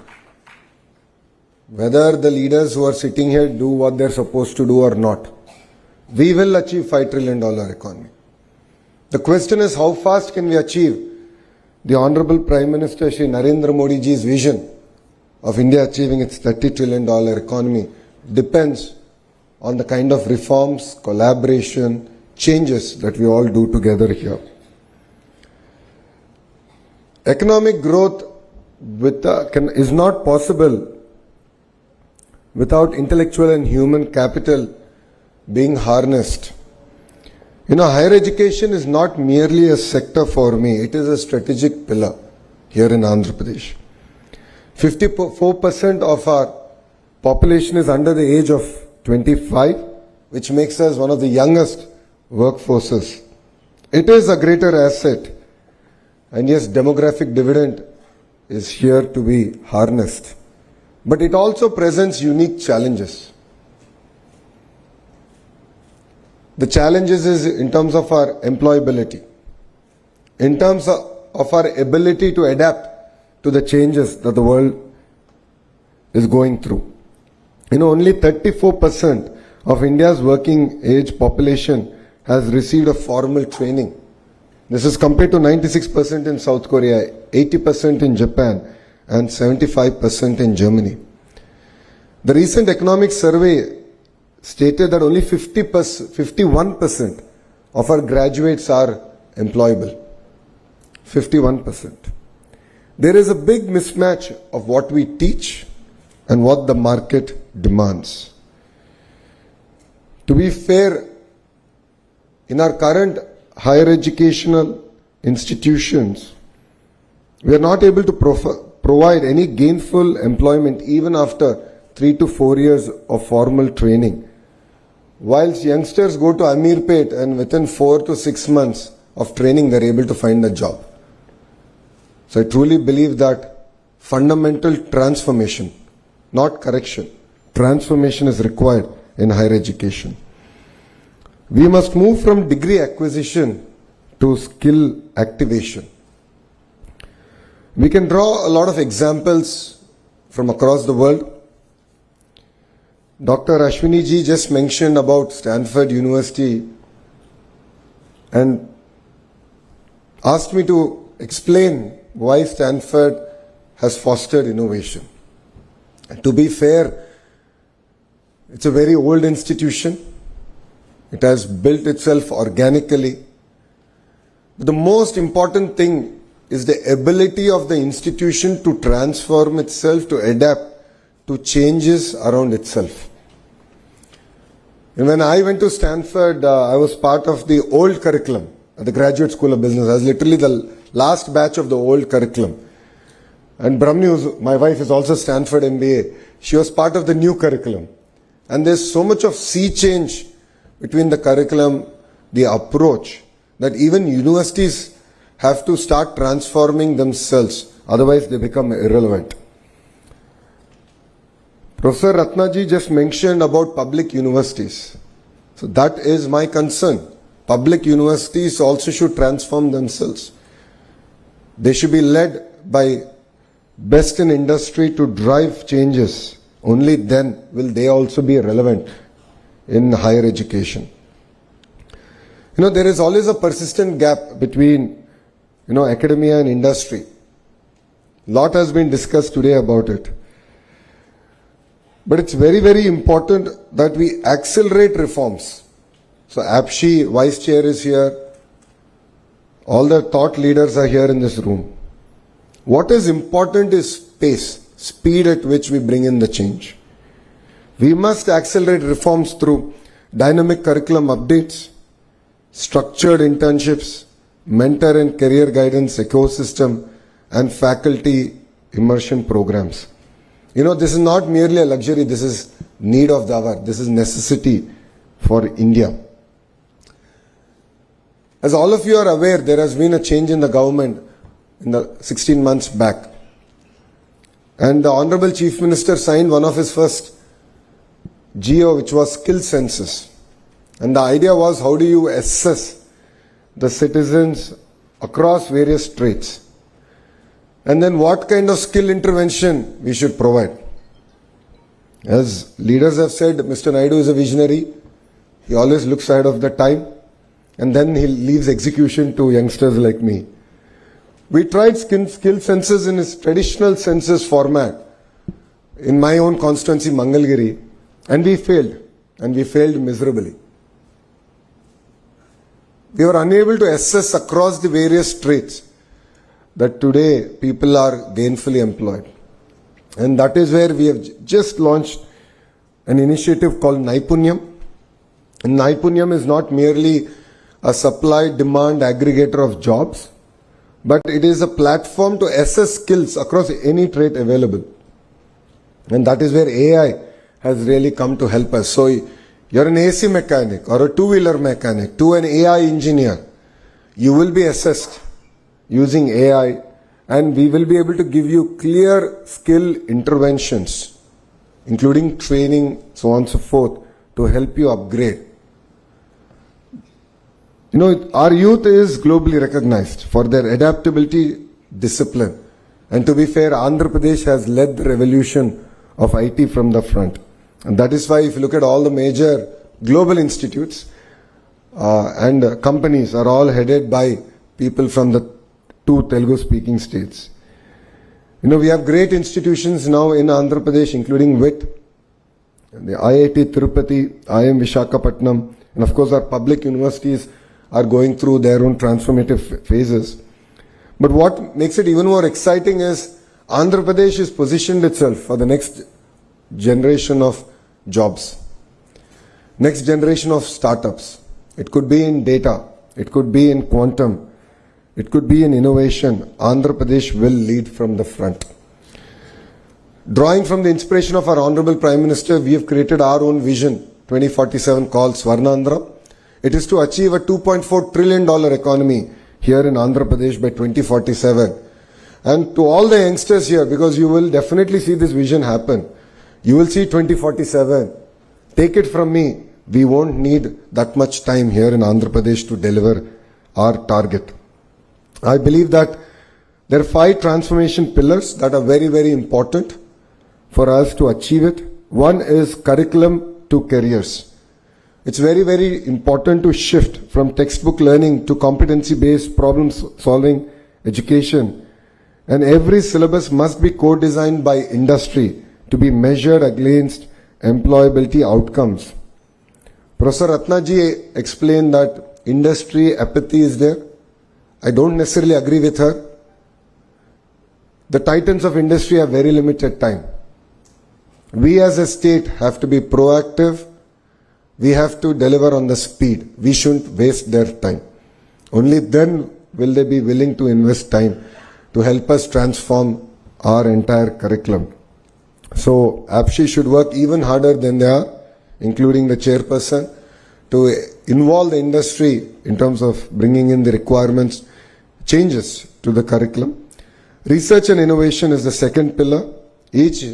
Whether the leaders who are sitting here do what they're supposed to do or not, we will achieve $5 trillion economy. The question is, how fast can we achieve the Honorable Prime Minister Shri Narendra Modi ji's vision of India achieving its $30 trillion economy depends on the kind of reforms, collaboration, changes that we all do together here. Economic growth is not possible without intellectual and human capital being harnessed. Higher education is not merely a sector for me, it is a strategic pillar here in Andhra Pradesh. 54% of our population is under the age of 25, which makes us one of the youngest workforces. It is a greater asset, and yes, demographic dividend is here to be harnessed. But it also presents unique challenges. The challenges is in terms of our employability, in terms of our ability to adapt to the changes that the world is going through. Only 34% of India's working age population has received a formal training. This is compared to 96% in South Korea, 80% in Japan, and 75% in Germany. The recent economic survey stated that only 51% of our graduates are employable. 51%. There is a big mismatch of what we teach and what the market demands. To be fair, in our current higher educational institutions, we are not able to provide any gainful employment even after 3 to 4 years of formal training. Whilst youngsters go to Amirpet and within 4 to 6 months of training they are able to find a job. So I truly believe that fundamental transformation, not correction, transformation is required in higher education. We must move from degree acquisition to skill activation. We can draw a lot of examples from across the world. Dr. Ashwini ji just mentioned about Stanford University and asked me to explain why Stanford has fostered innovation. And to be fair, it's a very old institution. It has built itself organically. But the most important thing is the ability of the institution to transform itself, to adapt to changes around itself. And when I went to Stanford, I was part of the old curriculum at the Graduate School of Business. I was literally the last batch of the old curriculum. And Brahmni, my wife, is also Stanford MBA. She was part of the new curriculum. And there's so much of sea change between the curriculum, the approach, that even universities have to start transforming themselves. Otherwise, they become irrelevant. Professor Ratnaji just mentioned about public universities. So that is my concern. Public universities also should transform themselves. They should be led by best in industry to drive changes. Only then will they also be relevant in higher education. There is always a persistent gap between, academia and industry. Lot has been discussed today about it. But it's very, very important that we accelerate reforms. So APSHI, Vice Chair, is here. All the thought leaders are here in this room. What is important is pace, speed at which we bring in the change. We must accelerate reforms through dynamic curriculum updates, structured internships, mentor and career guidance ecosystem, and faculty immersion programs. This is not merely a luxury, this is need of the hour, this is necessity for India. As all of you are aware, there has been a change in the government in the 16 months back. And the Honorable Chief Minister signed one of his first GO, which was skill census. And the idea was, how do you assess the citizens across various traits? And then what kind of skill intervention we should provide. As leaders have said, Mr. Naidu is a visionary. He always looks ahead of the time. And then he leaves execution to youngsters like me. We tried skill census in its traditional census format in my own constituency, Mangalgiri, and we failed. And we failed miserably. We were unable to assess across the various traits that today people are gainfully employed. And that is where we have just launched an initiative called Naipunyam. And Naipunyam is not merely a supply-demand aggregator of jobs, but it is a platform to assess skills across any trait available. And that is where AI has really come to help us. So you're an AC mechanic or a two-wheeler mechanic to an AI engineer, you will be assessed using AI, and we will be able to give you clear skill interventions, including training, so on and so forth, to help you upgrade. Our youth is globally recognized for their adaptability, discipline. And to be fair, Andhra Pradesh has led the revolution of IT from the front. And that is why if you look at all the major global institutes and companies are all headed by people from the 2 Telugu-speaking states. We have great institutions now in Andhra Pradesh, including WIT, the IIT Tirupati, IIM Visakhapatnam, and of course our public universities are going through their own transformative phases. But what makes it even more exciting is Andhra Pradesh has positioned itself for the next generation of jobs, next generation of startups. It could be in data, it could be in quantum, it could be in innovation. Andhra Pradesh will lead from the front. Drawing from the inspiration of our Honorable Prime Minister, we have created our own vision 2047 called Swarnandhra. It is to achieve a $2.4 trillion economy here in Andhra Pradesh by 2047. And to all the youngsters here, because you will definitely see this vision happen, you will see 2047. Take it from me, we won't need that much time here in Andhra Pradesh to deliver our target. I believe that there are 5 transformation pillars that are very, very important for us to achieve it. One is curriculum to careers. It's very, very important to shift from textbook learning to competency-based problem-solving education. And every syllabus must be co-designed by industry to be measured against employability outcomes. Professor Ratnaji explained that industry apathy is there. I don't necessarily agree with her. The titans of industry have very limited time. We as a state have to be proactive. We have to deliver on the speed. We shouldn't waste their time. Only then will they be willing to invest time to help us transform our entire curriculum. So APSHI should work even harder than they are, including the chairperson, to involve the industry in terms of bringing in the requirements, changes to the curriculum. Research and innovation is the second pillar. Each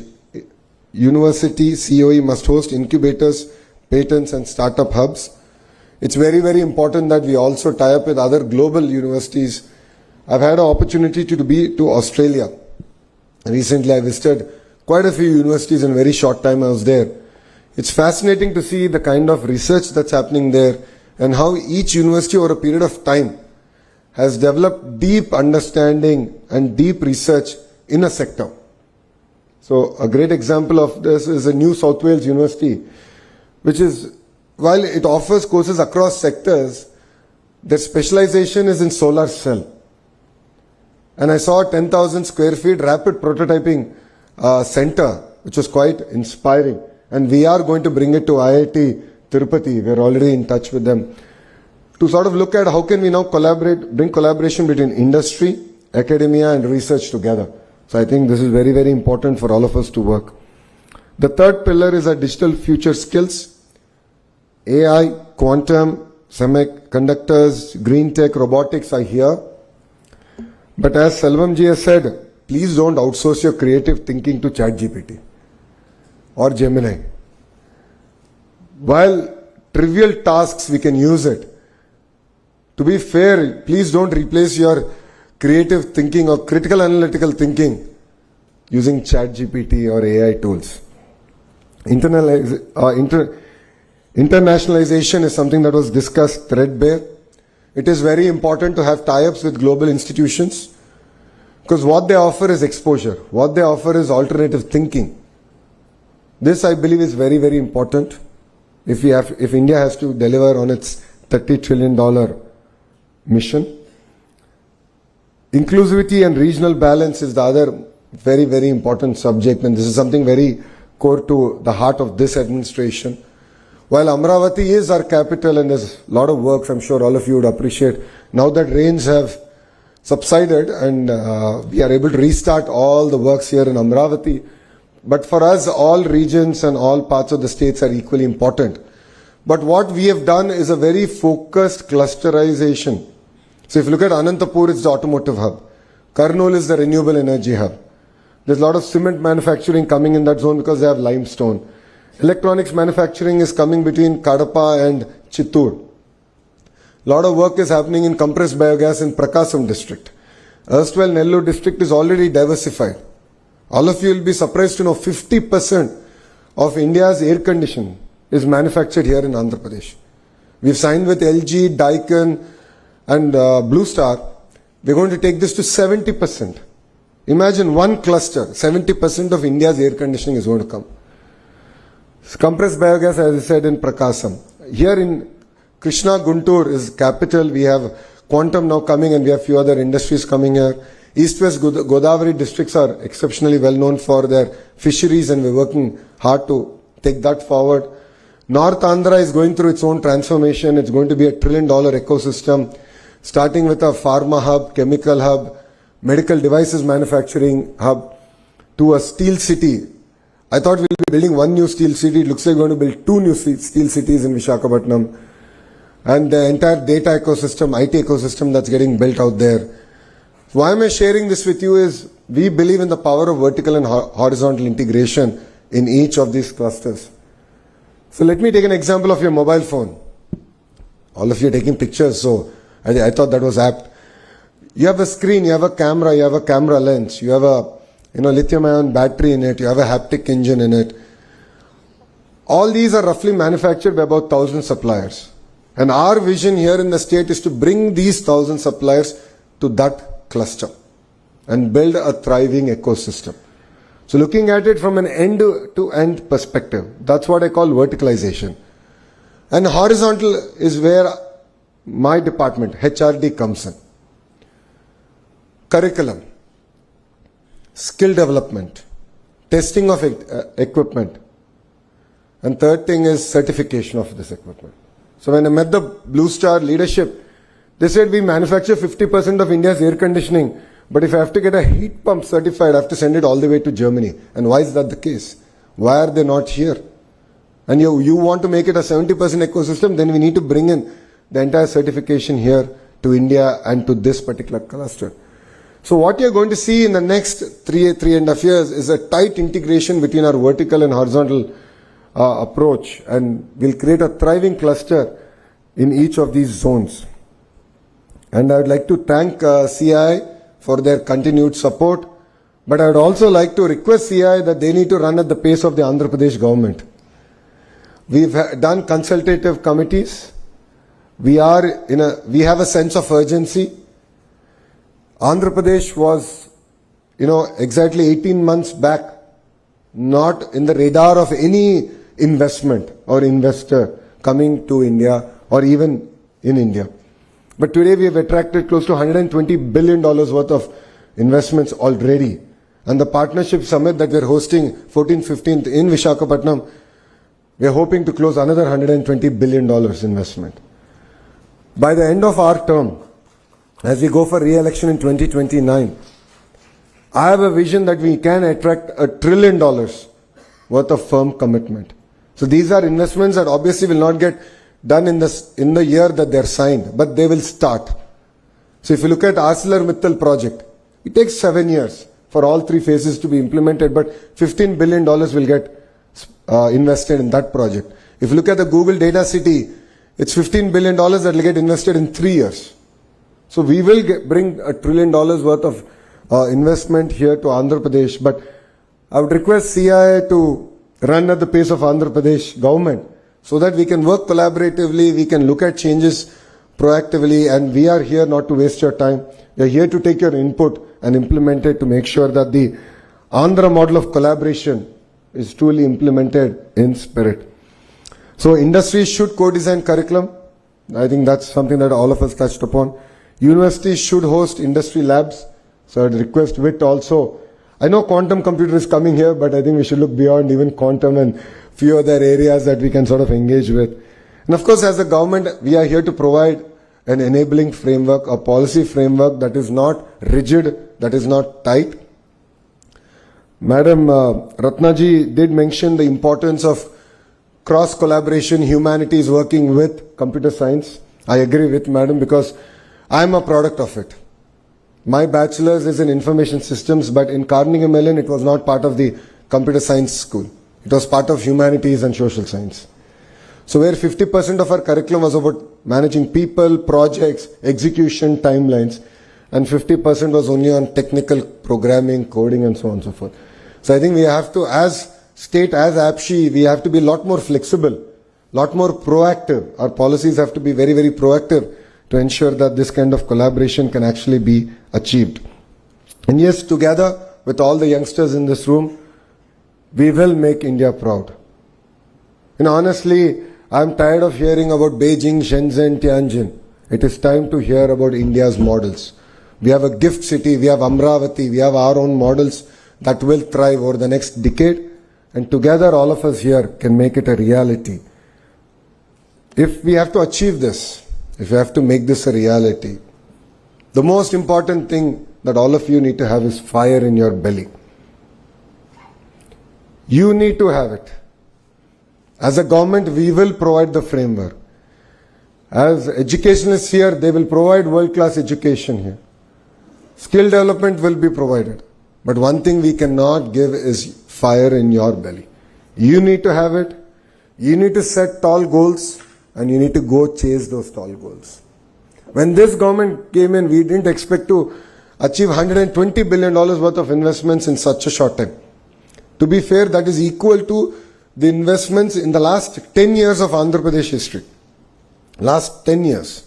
university COE must host incubators, patents and startup hubs. It's very, very important that we also tie up with other global universities. I've had an opportunity to be to Australia. Recently I visited quite a few universities in a very short time I was there. It's fascinating to see the kind of research that's happening there and how each university over a period of time has developed deep understanding and deep research in a sector. So a great example of this is a New South Wales University, which is, while it offers courses across sectors, their specialization is in solar cell. And I saw a 10,000 square feet rapid prototyping center, which was quite inspiring. And we are going to bring it to IIT Tirupati. We're already in touch with them to sort of look at how can we now bring collaboration between industry, academia and research together. So I think this is very, very important for all of us to work. The third pillar is our digital future skills. AI, quantum, semiconductors, green tech, robotics are here. But as Selvam has said, please don't outsource your creative thinking to ChatGPT or Gemini. While trivial tasks we can use it, to be fair, please don't replace your creative thinking or critical analytical thinking using ChatGPT or AI tools. Internationalization is something that was discussed threadbare. It is very important to have tie-ups with global institutions because what they offer is exposure. What they offer is alternative thinking. This, I believe, is very, very important if India has to deliver on its $30 trillion mission. Inclusivity and regional balance is the other very, very important subject, and this is something very core to the heart of this administration. While Amravati is our capital and there's a lot of work, I'm sure all of you would appreciate, now that rains have subsided and we are able to restart all the works here in Amravati. But for us, all regions and all parts of the states are equally important. But what we have done is a very focused clusterization. So if you look at Anantapur, it's the automotive hub. Kurnool is the renewable energy hub. There's a lot of cement manufacturing coming in that zone because they have limestone. Electronics manufacturing is coming between Kadapa and Chittoor. A lot of work is happening in compressed biogas in Prakasam district. Erstwhile Nellore district is already diversified. All of you will be surprised to know 50% of India's air conditioning is manufactured here in Andhra Pradesh. We've signed with LG, Daikin and Blue Star. We're going to take this to 70%. Imagine one cluster, 70% of India's air conditioning is going to come. Compressed biogas, as I said, in Prakasam. Here in Krishna Guntur is capital. We have quantum now coming and we have few other industries coming here. East-West Godavari districts are exceptionally well known for their fisheries, and we're working hard to take that forward. North Andhra is going through its own transformation. It's going to be a $1 trillion ecosystem, starting with a pharma hub, chemical hub, medical devices manufacturing hub, to a steel city. I thought we'll be building one new steel city. It looks like we're going to build two new steel cities in Visakhapatnam. And the entire data ecosystem, IT ecosystem that's getting built out there. Why am I sharing this with you is we believe in the power of vertical and horizontal integration in each of these clusters. So let me take an example of your mobile phone. All of you are taking pictures, so I thought that was apt. You have a screen, you have a camera lens, you have a lithium-ion battery in it, you have a haptic engine in it. All these are roughly manufactured by about 1,000 suppliers. And our vision here in the state is to bring these 1,000 suppliers to that cluster and build a thriving ecosystem. So looking at it from an end-to-end perspective, that's what I call verticalization. And horizontal is where my department, HRD, comes in. Curriculum, skill development, testing of equipment, and third thing is certification of this equipment. So when I met the Blue Star leadership, they said we manufacture 50% of India's air conditioning, but if I have to get a heat pump certified, I have to send it all the way to Germany. And why is that the case? Why are they not here? And you want to make it a 70% ecosystem, then we need to bring in the entire certification here to India and to this particular cluster. So what you're going to see in the next 3.5 years is a tight integration between our vertical and horizontal approach, and we'll create a thriving cluster in each of these zones. And I would like to thank CII for their continued support, but I would also like to request CII that they need to run at the pace of the Andhra Pradesh government. We've done consultative committees. We have a sense of urgency. Andhra Pradesh was, exactly 18 months back, not in the radar of any investment or investor coming to India or even in India. But today we have attracted close to $120 billion worth of investments already. And the partnership summit that we're hosting 14th, 15th in Visakhapatnam, we're hoping to close another $120 billion investment. By the end of our term, as we go for re-election in 2029, I have a vision that we can attract $1 trillion worth of firm commitment. So these are investments that obviously will not get done in the year that they're signed, but they will start. So if you look at ArcelorMittal project, it takes 7 years for all 3 phases to be implemented, but $15 billion will get invested in that project. If you look at the Google Data City, it's $15 billion that will get invested in 3 years. So we will bring $1 trillion worth of investment here to Andhra Pradesh, but I would request CII to run at the pace of Andhra Pradesh government so that we can work collaboratively, we can look at changes proactively, and we are here not to waste your time. We are here to take your input and implement it to make sure that the Andhra model of collaboration is truly implemented in spirit. So industries should co-design curriculum. I think that's something that all of us touched upon. Universities should host industry labs. So I'd request WIT also. I know quantum computer is coming here, but I think we should look beyond even quantum and few other areas that we can sort of engage with. And of course, as a government, we are here to provide an enabling framework, a policy framework that is not rigid, that is not tight. Madam Ratnaji did mention the importance of cross-collaboration, humanities working with computer science. I agree with Madam because I am a product of it. My bachelor's is in information systems, but in Carnegie Mellon, it was not part of the computer science school. It was part of humanities and social science. So where 50% of our curriculum was about managing people, projects, execution, timelines, and 50% was only on technical programming, coding, and so on and so forth. So I think we have to, as state, as APSHI, we have to be a lot more flexible, lot more proactive. Our policies have to be very, very proactive to ensure that this kind of collaboration can actually be achieved. And yes, together with all the youngsters in this room, we will make India proud. And honestly, I'm tired of hearing about Beijing, Shenzhen, Tianjin. It is time to hear about India's models. We have a gift city, we have Amravati, we have our own models that will thrive over the next decade, and together all of us here can make it a reality. If we have to achieve this, if we have to make this a reality, the most important thing that all of you need to have is fire in your belly. You need to have it. As a government, we will provide the framework. As educationalists here, they will provide world-class education here. Skill development will be provided. But one thing we cannot give is fire in your belly. You need to have it. You need to set tall goals and you need to go chase those tall goals. When this government came in, we didn't expect to achieve $120 billion worth of investments in such a short time. To be fair, that is equal to the investments in the last 10 years of Andhra Pradesh history. Last 10 years.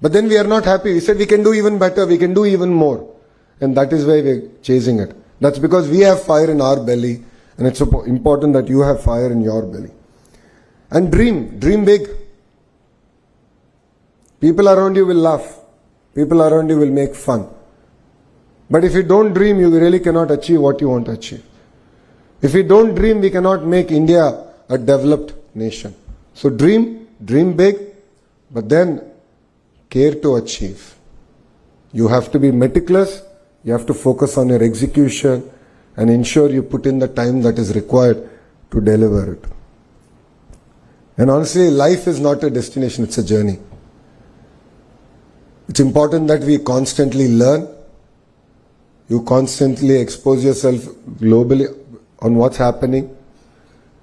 But then we are not happy. We said we can do even better, we can do even more. And that is why we're chasing it. That's because we have fire in our belly, and it's important that you have fire in your belly. And dream big. People around you will laugh. People around you will make fun. But if you don't dream, you really cannot achieve what you want to achieve. If we don't dream, we cannot make India a developed nation. So dream big, but then care to achieve. You have to be meticulous, you have to focus on your execution and ensure you put in the time that is required to deliver it. And honestly, life is not a destination, it's a journey. It's important that we constantly learn. You constantly expose yourself globally on what's happening.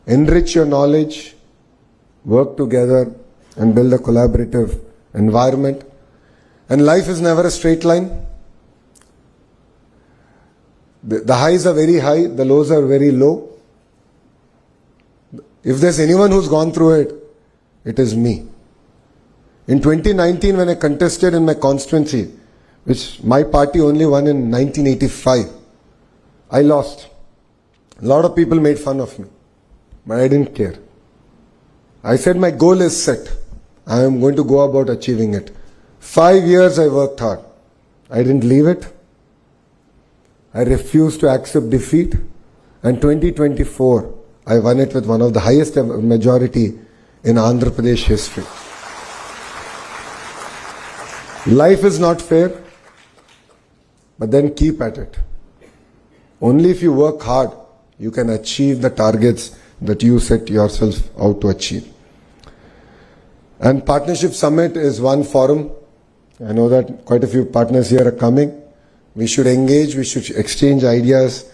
Enrich your knowledge, work together and build a collaborative environment. And life is never a straight line. The highs are very high, the lows are very low. If there's anyone who's gone through it, it is me. In 2019, when I contested in my constituency, which my party only won in 1985, I lost. A lot of people made fun of me, but I didn't care. I said my goal is set. I am going to go about achieving it. 5 years I worked hard. I didn't leave it. I refused to accept defeat. And 2024, I won it with one of the highest majority in Andhra Pradesh history. Life is not fair, but then keep at it. Only if you work hard, you can achieve the targets that you set yourself out to achieve. And Partnership Summit is one forum. I know that quite a few partners here are coming. We should engage, we should exchange ideas.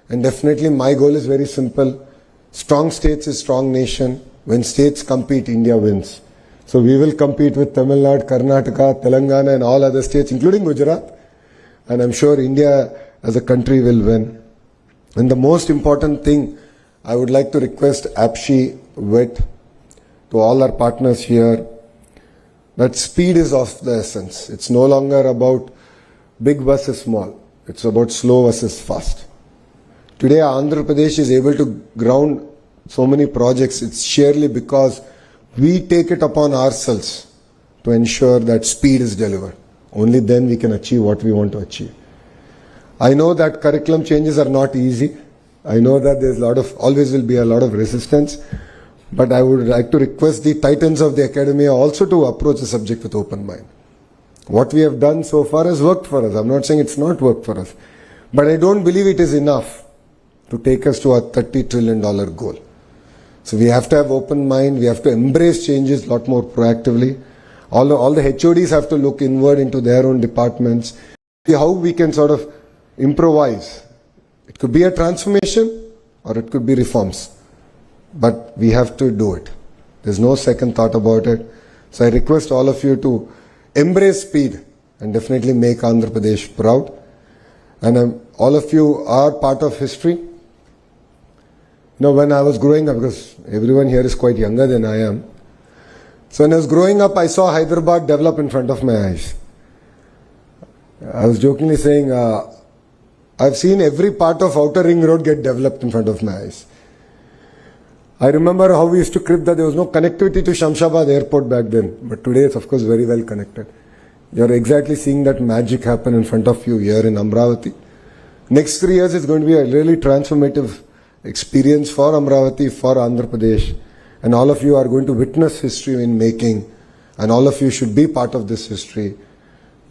And definitely my goal is very simple. Strong states is strong nation. When states compete, India wins. So we will compete with Tamil Nadu, Karnataka, Telangana and all other states, including Gujarat. And I'm sure India as a country will win. And the most important thing, I would like to request APSHI, WIT, to all our partners here, that speed is of the essence. It's no longer about big versus small. It's about slow versus fast. Today, Andhra Pradesh is able to ground so many projects. It's sheerly because we take it upon ourselves to ensure that speed is delivered. Only then we can achieve what we want to achieve. I know that curriculum changes are not easy. I know that there's always will be a lot of resistance. But I would like to request the titans of the academia also to approach the subject with open mind. What we have done so far has worked for us. I'm not saying it's not worked for us. But I don't believe it is enough to take us to our $30 trillion goal. So we have to have open mind. We have to embrace changes a lot more proactively. All the HODs have to look inward into their own departments. See how we can sort of improvise. It could be a transformation or it could be reforms. But we have to do it. There's no second thought about it. So I request all of you to embrace speed and definitely make Andhra Pradesh proud. And all of you are part of history. You know, when I was growing up, because everyone here is quite younger than I am. So when I was growing up, I saw Hyderabad develop in front of my eyes. I was jokingly saying, I've seen every part of Outer Ring Road get developed in front of my eyes. I remember how we used to crib that there was no connectivity to Shamshabad airport back then. But today it's of course very well connected. You're exactly seeing that magic happen in front of you here in Amravati. Next 3 years is going to be a really transformative experience for Amravati, for Andhra Pradesh. And all of you are going to witness history in making. And all of you should be part of this history.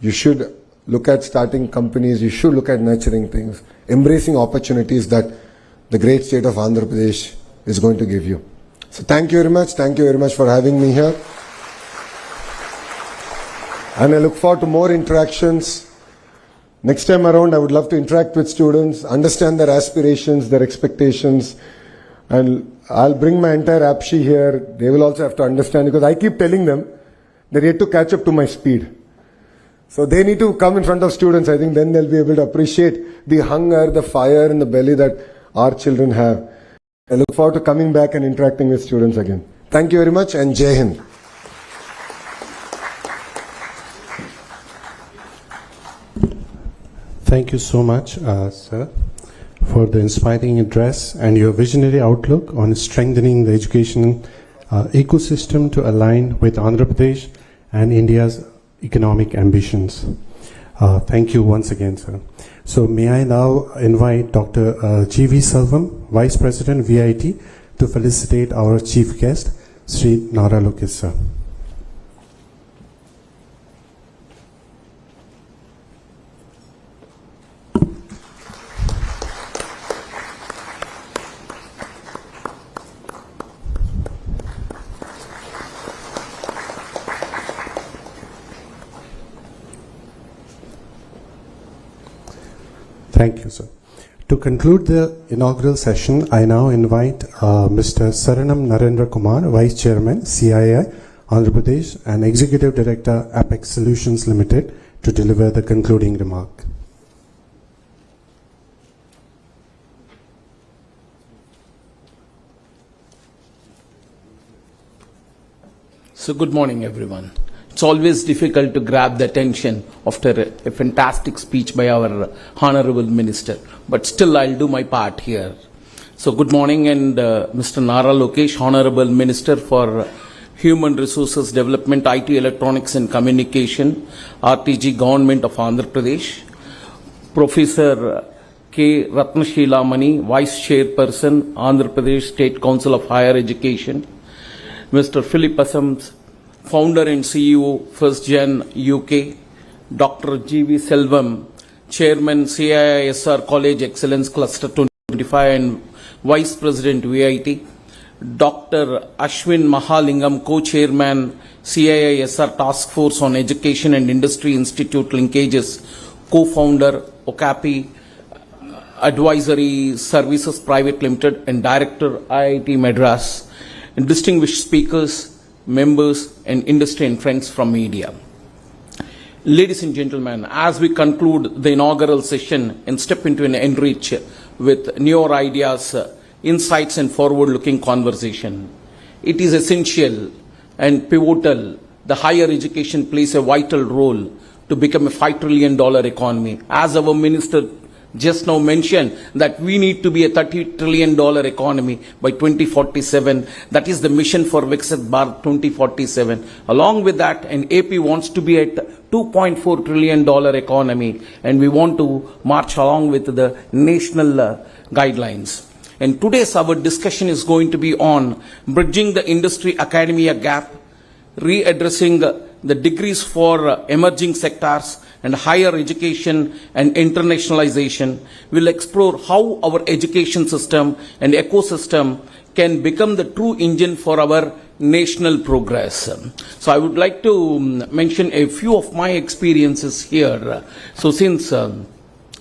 You should look at starting companies. You should look at nurturing things. Embracing opportunities that the great state of Andhra Pradesh is going to give you. So thank you very much. Thank you very much for having me here. And I look forward to more interactions. Next time around, I would love to interact with students, understand their aspirations, their expectations. And I'll bring my entire APSHI here. They will also have to understand, because I keep telling them they're yet to catch up to my speed. So they need to come in front of students. I think then they'll be able to appreciate the hunger, the fire in the belly that our children have. I look forward to coming back and interacting with students again. Thank you very much, and Jai Hind. Thank you so much, sir, for the inspiring address and your visionary outlook on strengthening the education ecosystem to align with Andhra Pradesh and India's economic ambitions. Thank you once again, sir. So may I now invite Dr. G.V. Selvam, Vice President VIT, to felicitate our chief guest, Sri Nara Lokesh, sir. Thank you, sir. To conclude the inaugural session, I now invite Mr. Saranam Narendra Kumar, Vice Chairman, CII, Andhra Pradesh, and Executive Director, Apex Solutions Limited, to deliver the concluding remark. So good morning, everyone. It's always difficult to grab the attention after a fantastic speech by our Honorable Minister, but still I'll do my part here. So good morning, and Mr. Nara Lokesh, Honorable Minister for Human Resources Development, IT, Electronics and Communication, RTG, Government of Andhra Pradesh, Professor K. Ratnashilamani, Vice Chairperson, Andhra Pradesh State Council of Higher Education, Mr. Philip Assams, Founder and CEO, First Gen UK, Dr. G.V. Selvam, Chairman, CIISR College Excellence Cluster 25 and Vice President VIT, Dr. Ashwin Mahalingam, Co-Chairman, CIISR Task Force on Education and Industry Institute Linkages, Co-Founder, OCAPI Advisory Services Private Limited, and Director, IIT Madras, and distinguished speakers, members and industry and friends from media. Ladies and gentlemen, as we conclude the inaugural session and step into an enrich with newer ideas, insights and forward-looking conversation, it is essential and pivotal. The higher education plays a vital role to become a $5 trillion economy. As our minister just now mentioned, that we need to be a $30 trillion economy by 2047. That is the mission for Viksit Bharat 2047. Along with that, and AP wants to be at $2.4 trillion economy, and we want to march along with the national guidelines. And today's our discussion is going to be on bridging the industry-academia gap, readdressing the degrees for emerging sectors, and higher education and internationalization. Will explore how our education system and ecosystem can become the true engine for our national progress. So I would like to mention a few of my experiences here. So since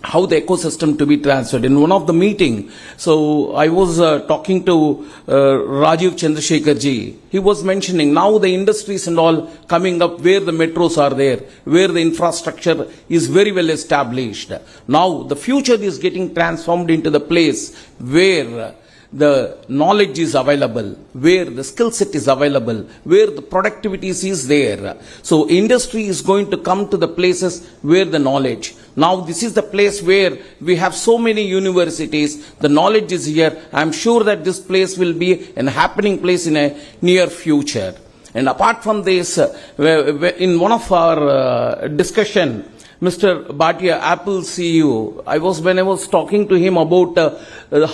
how the ecosystem to be transferred. In one of the meeting, so I was talking to Rajiv Chandrasekhar ji. He was mentioning now the industries and all coming up where the metros are there, where the infrastructure is very well established. Now the future is getting transformed into the place where the knowledge is available, where the skill set is available, where the productivity is there. So industry is going to come to the places where the knowledge. Now this is the place where we have so many universities, the knowledge is here. I am sure that this place will be a happening place in a near future. And apart from this, in one of our discussion, Mr. Bhatia, Apple CEO, when I was talking to him about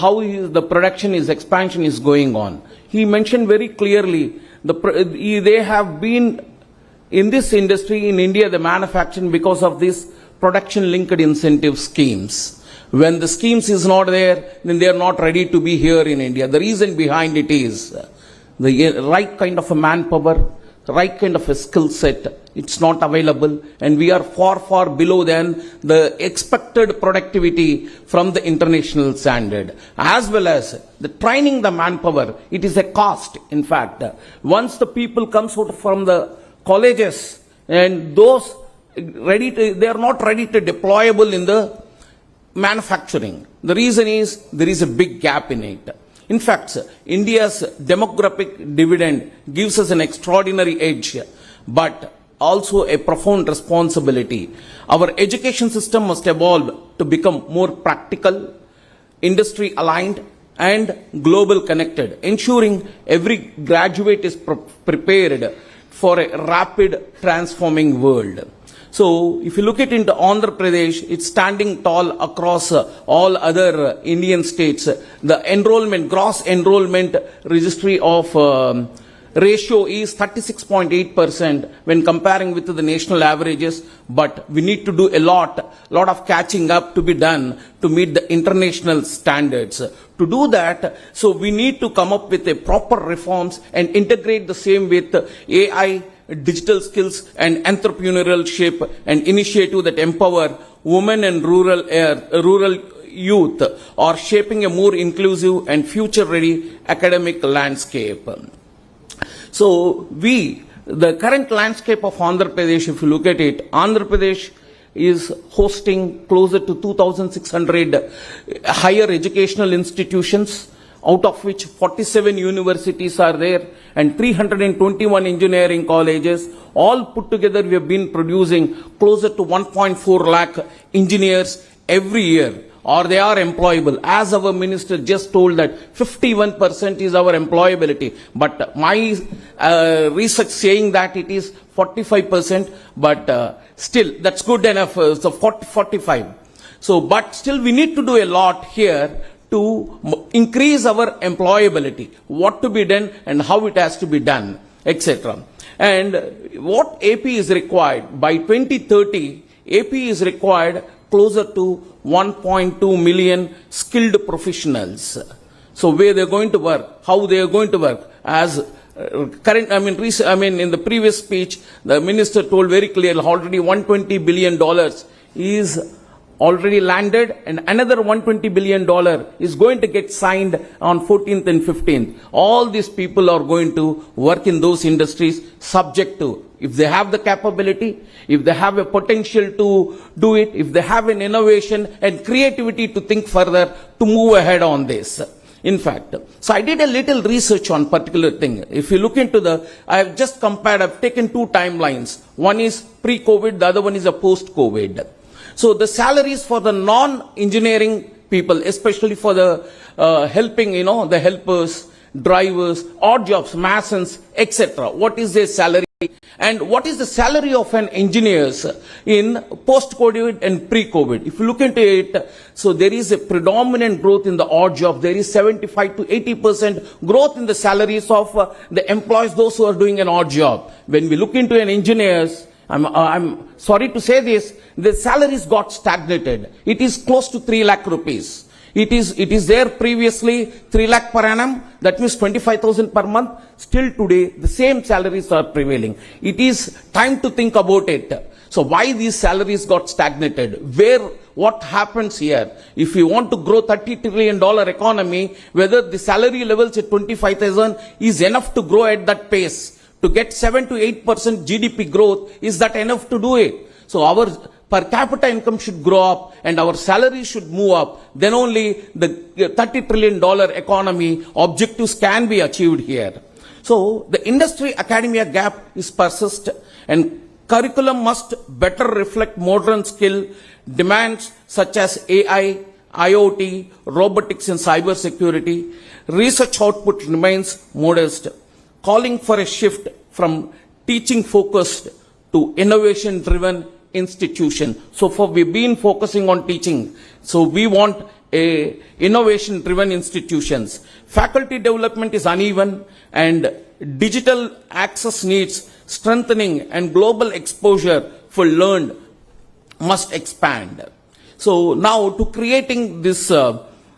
how the production expansion is going on, he mentioned very clearly they have been in this industry in India, the manufacturing, because of these production linked incentive schemes. When the schemes is not there, then they are not ready to be here in India. The reason behind it is the right kind of a manpower, right kind of a skill set, it's not available, and we are far, far below than the expected productivity from the international standard. As well as the training the manpower, it is a cost, in fact. Once the people comes out from the colleges, and those they are not ready to deployable in the manufacturing. The reason is there is a big gap in it. In fact, India's demographic dividend gives us an extraordinary edge, but also a profound responsibility. Our education system must evolve to become more practical, industry aligned, and global connected, ensuring every graduate is prepared for a rapid transforming world. So, if you look at into Andhra Pradesh, it's standing tall across all other Indian states. The gross enrollment registry of ratio is 36.8% when comparing with the national averages, but we need to do a lot of catching up to be done to meet the international standards. To do that, so we need to come up with a proper reforms and integrate the same with AI, digital skills and entrepreneurship and initiative that empower women and rural youth are shaping a more inclusive and future-ready academic landscape. So the current landscape of Andhra Pradesh, if you look at it, Andhra Pradesh is hosting closer to 2,600 higher educational institutions, out of which 47 universities are there and 321 engineering colleges. All put together, we have been producing closer to 1.4 lakh engineers every year, or they are employable. As our minister just told that 51% is our employability, but my research saying that it is 45%, but still that's good enough, so 45. So, but still we need to do a lot here to increase our employability, what to be done and how it has to be done, etc. And what AP is required, by 2030, AP is required closer to 1.2 million skilled professionals. So where they're going to work, how they are going to work, as in the previous speech, the minister told very clearly already $120 billion is already landed, and another $120 billion is going to get signed on 14th and 15th. All these people are going to work in those industries subject to, if they have the capability, if they have a potential to do it, if they have an innovation and creativity to think further, to move ahead on this. In fact, so I did a little research on particular thing. If you look into I have just compared, I've taken two timelines. One is pre-COVID, the other one is a post-COVID. So the salaries for the non-engineering people, especially for the helping, the helpers, drivers, odd jobs, masons, etc. What is their salary? And what is the salary of an engineer in post-COVID and pre-COVID? If you look into it, so there is a predominant growth in the odd job. There is 75 to 80% growth in the salaries of the employees, those who are doing an odd job. When we look into an engineer's, I'm sorry to say this, the salaries got stagnated. It is close to 3 lakh rupees. It is there previously 3 lakh per annum, that means 25,000 per month. Still today, the same salaries are prevailing. It is time to think about it. So why these salaries got stagnated? What happens here? If you want to grow $30 trillion economy, whether the salary levels at 25,000 is enough to grow at that pace. To get 7 to 8% GDP growth, is that enough to do it? So our per capita income should grow up and our salary should move up. Then only the $30 trillion economy objectives can be achieved here. So the industry academia gap is persist, and curriculum must better reflect modern skill demands such as AI, IoT, robotics and cyber security. Research output remains modest, calling for a shift from teaching focused to innovation driven institution. So far we've been focusing on teaching. So we want a innovation driven institutions. Faculty development is uneven and digital access needs strengthening and global exposure for learned must expand. So now to creating this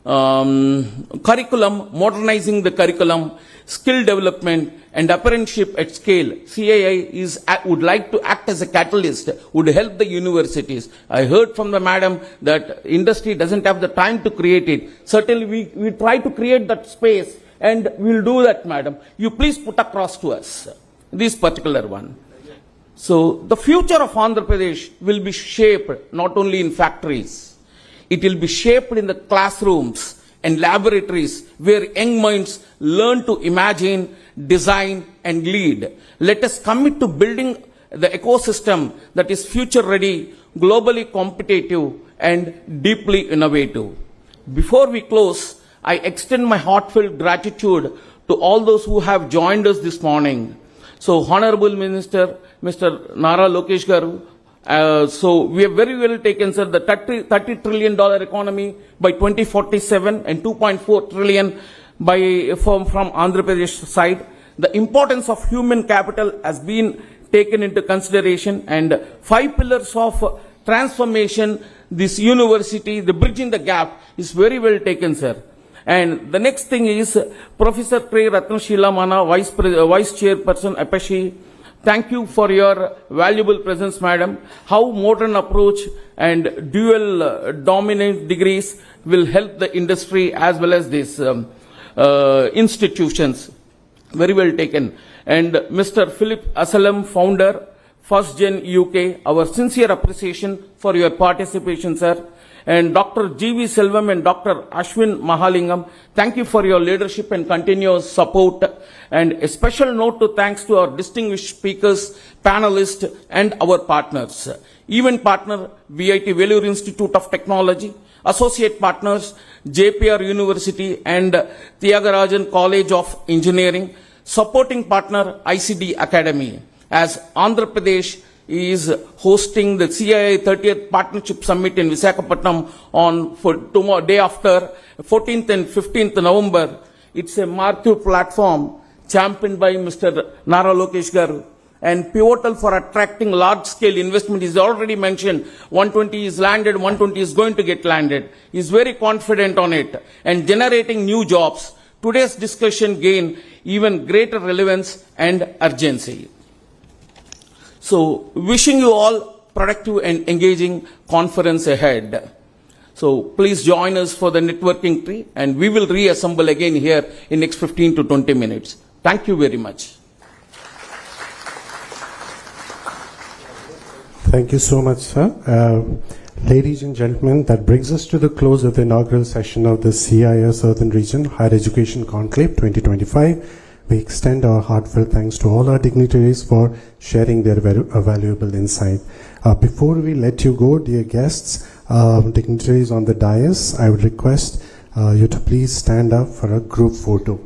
curriculum, modernizing the curriculum, skill development and apprenticeship at scale, CII would like to act as a catalyst, would help the universities. I heard from the madam that industry doesn't have the time to create it. Certainly we try to create that space and we'll do that, madam. You please put across to us this particular one. So the future of Andhra Pradesh will be shaped not only in factories, it will be shaped in the classrooms and laboratories where young minds learn to imagine, design and lead. Let us commit to building the ecosystem that is future ready, globally competitive and deeply innovative. Before we close, I extend my heartfelt gratitude to all those who have joined us this morning. So, Honorable Minister, Mr. Nara Lokesh Garu, so we have very well taken, sir, the $30 trillion economy by 2047 and 2.4 trillion from Andhra Pradesh side. The importance of human capital has been taken into consideration and 5 pillars of transformation, this university, the bridging the gap is very well taken, sir. And the next thing is Professor Pre Ratnashila Mana, Vice Chairperson, Apashi. Thank you for your valuable presence, madam. How modern approach and dual dominant degrees will help the industry as well as these institutions. Very well taken. And Mr. Philip Asalam, founder, First Gen UK, our sincere appreciation for your participation, sir. And Dr. G.V. Selvam and Dr. Ashwin Mahalingam, thank you for your leadership and continuous support. And a special note to thanks to our distinguished speakers, panelists, and our partners. Event partner, VIT Vellore Institute of Technology. Associate partners, JPR University and Tyagarajan College of Engineering. Supporting partner, ICD Academy. As Andhra Pradesh is hosting the CII 30th Partnership Summit in Visakhapatnam on tomorrow, day after 14th and 15th November. It's a marquee platform championed by Mr. Nara Lokesh Garu and pivotal for attracting large-scale investment. Is already mentioned, 120 is landed, 120 is going to get landed. He's very confident on it and generating new jobs. Today's discussion gain even greater relevance and urgency. So, wishing you all productive and engaging conference ahead. So, please join us for the networking tree and we will reassemble again here in next 15 to 20 minutes. Thank you very much. Thank you so much, sir. Ladies and gentlemen, that brings us to the close of the inaugural session of the CII Southern Region Higher Education Conclave 2025. We extend our heartfelt thanks to all our dignitaries for sharing their valuable insight. Before we let you go, dear guests, dignitaries on the dais, I would request you to please stand up for a group photo.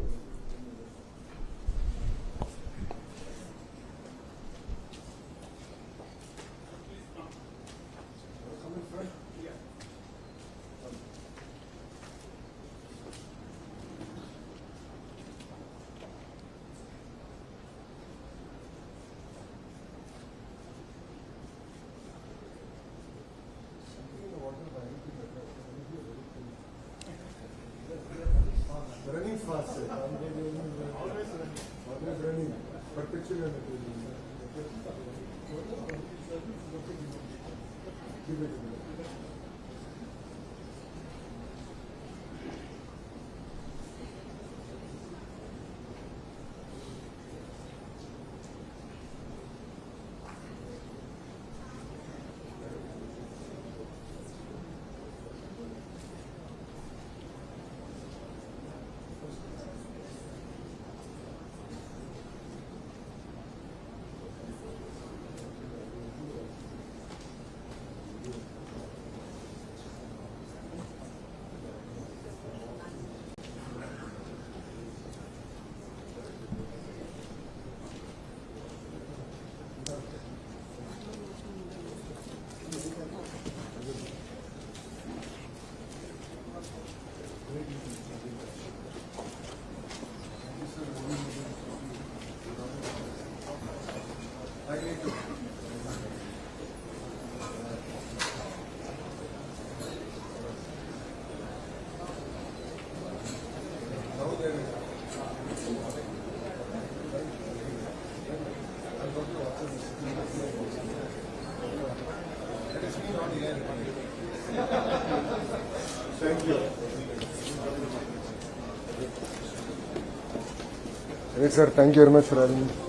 Yes, sir. Thank you very much for having me.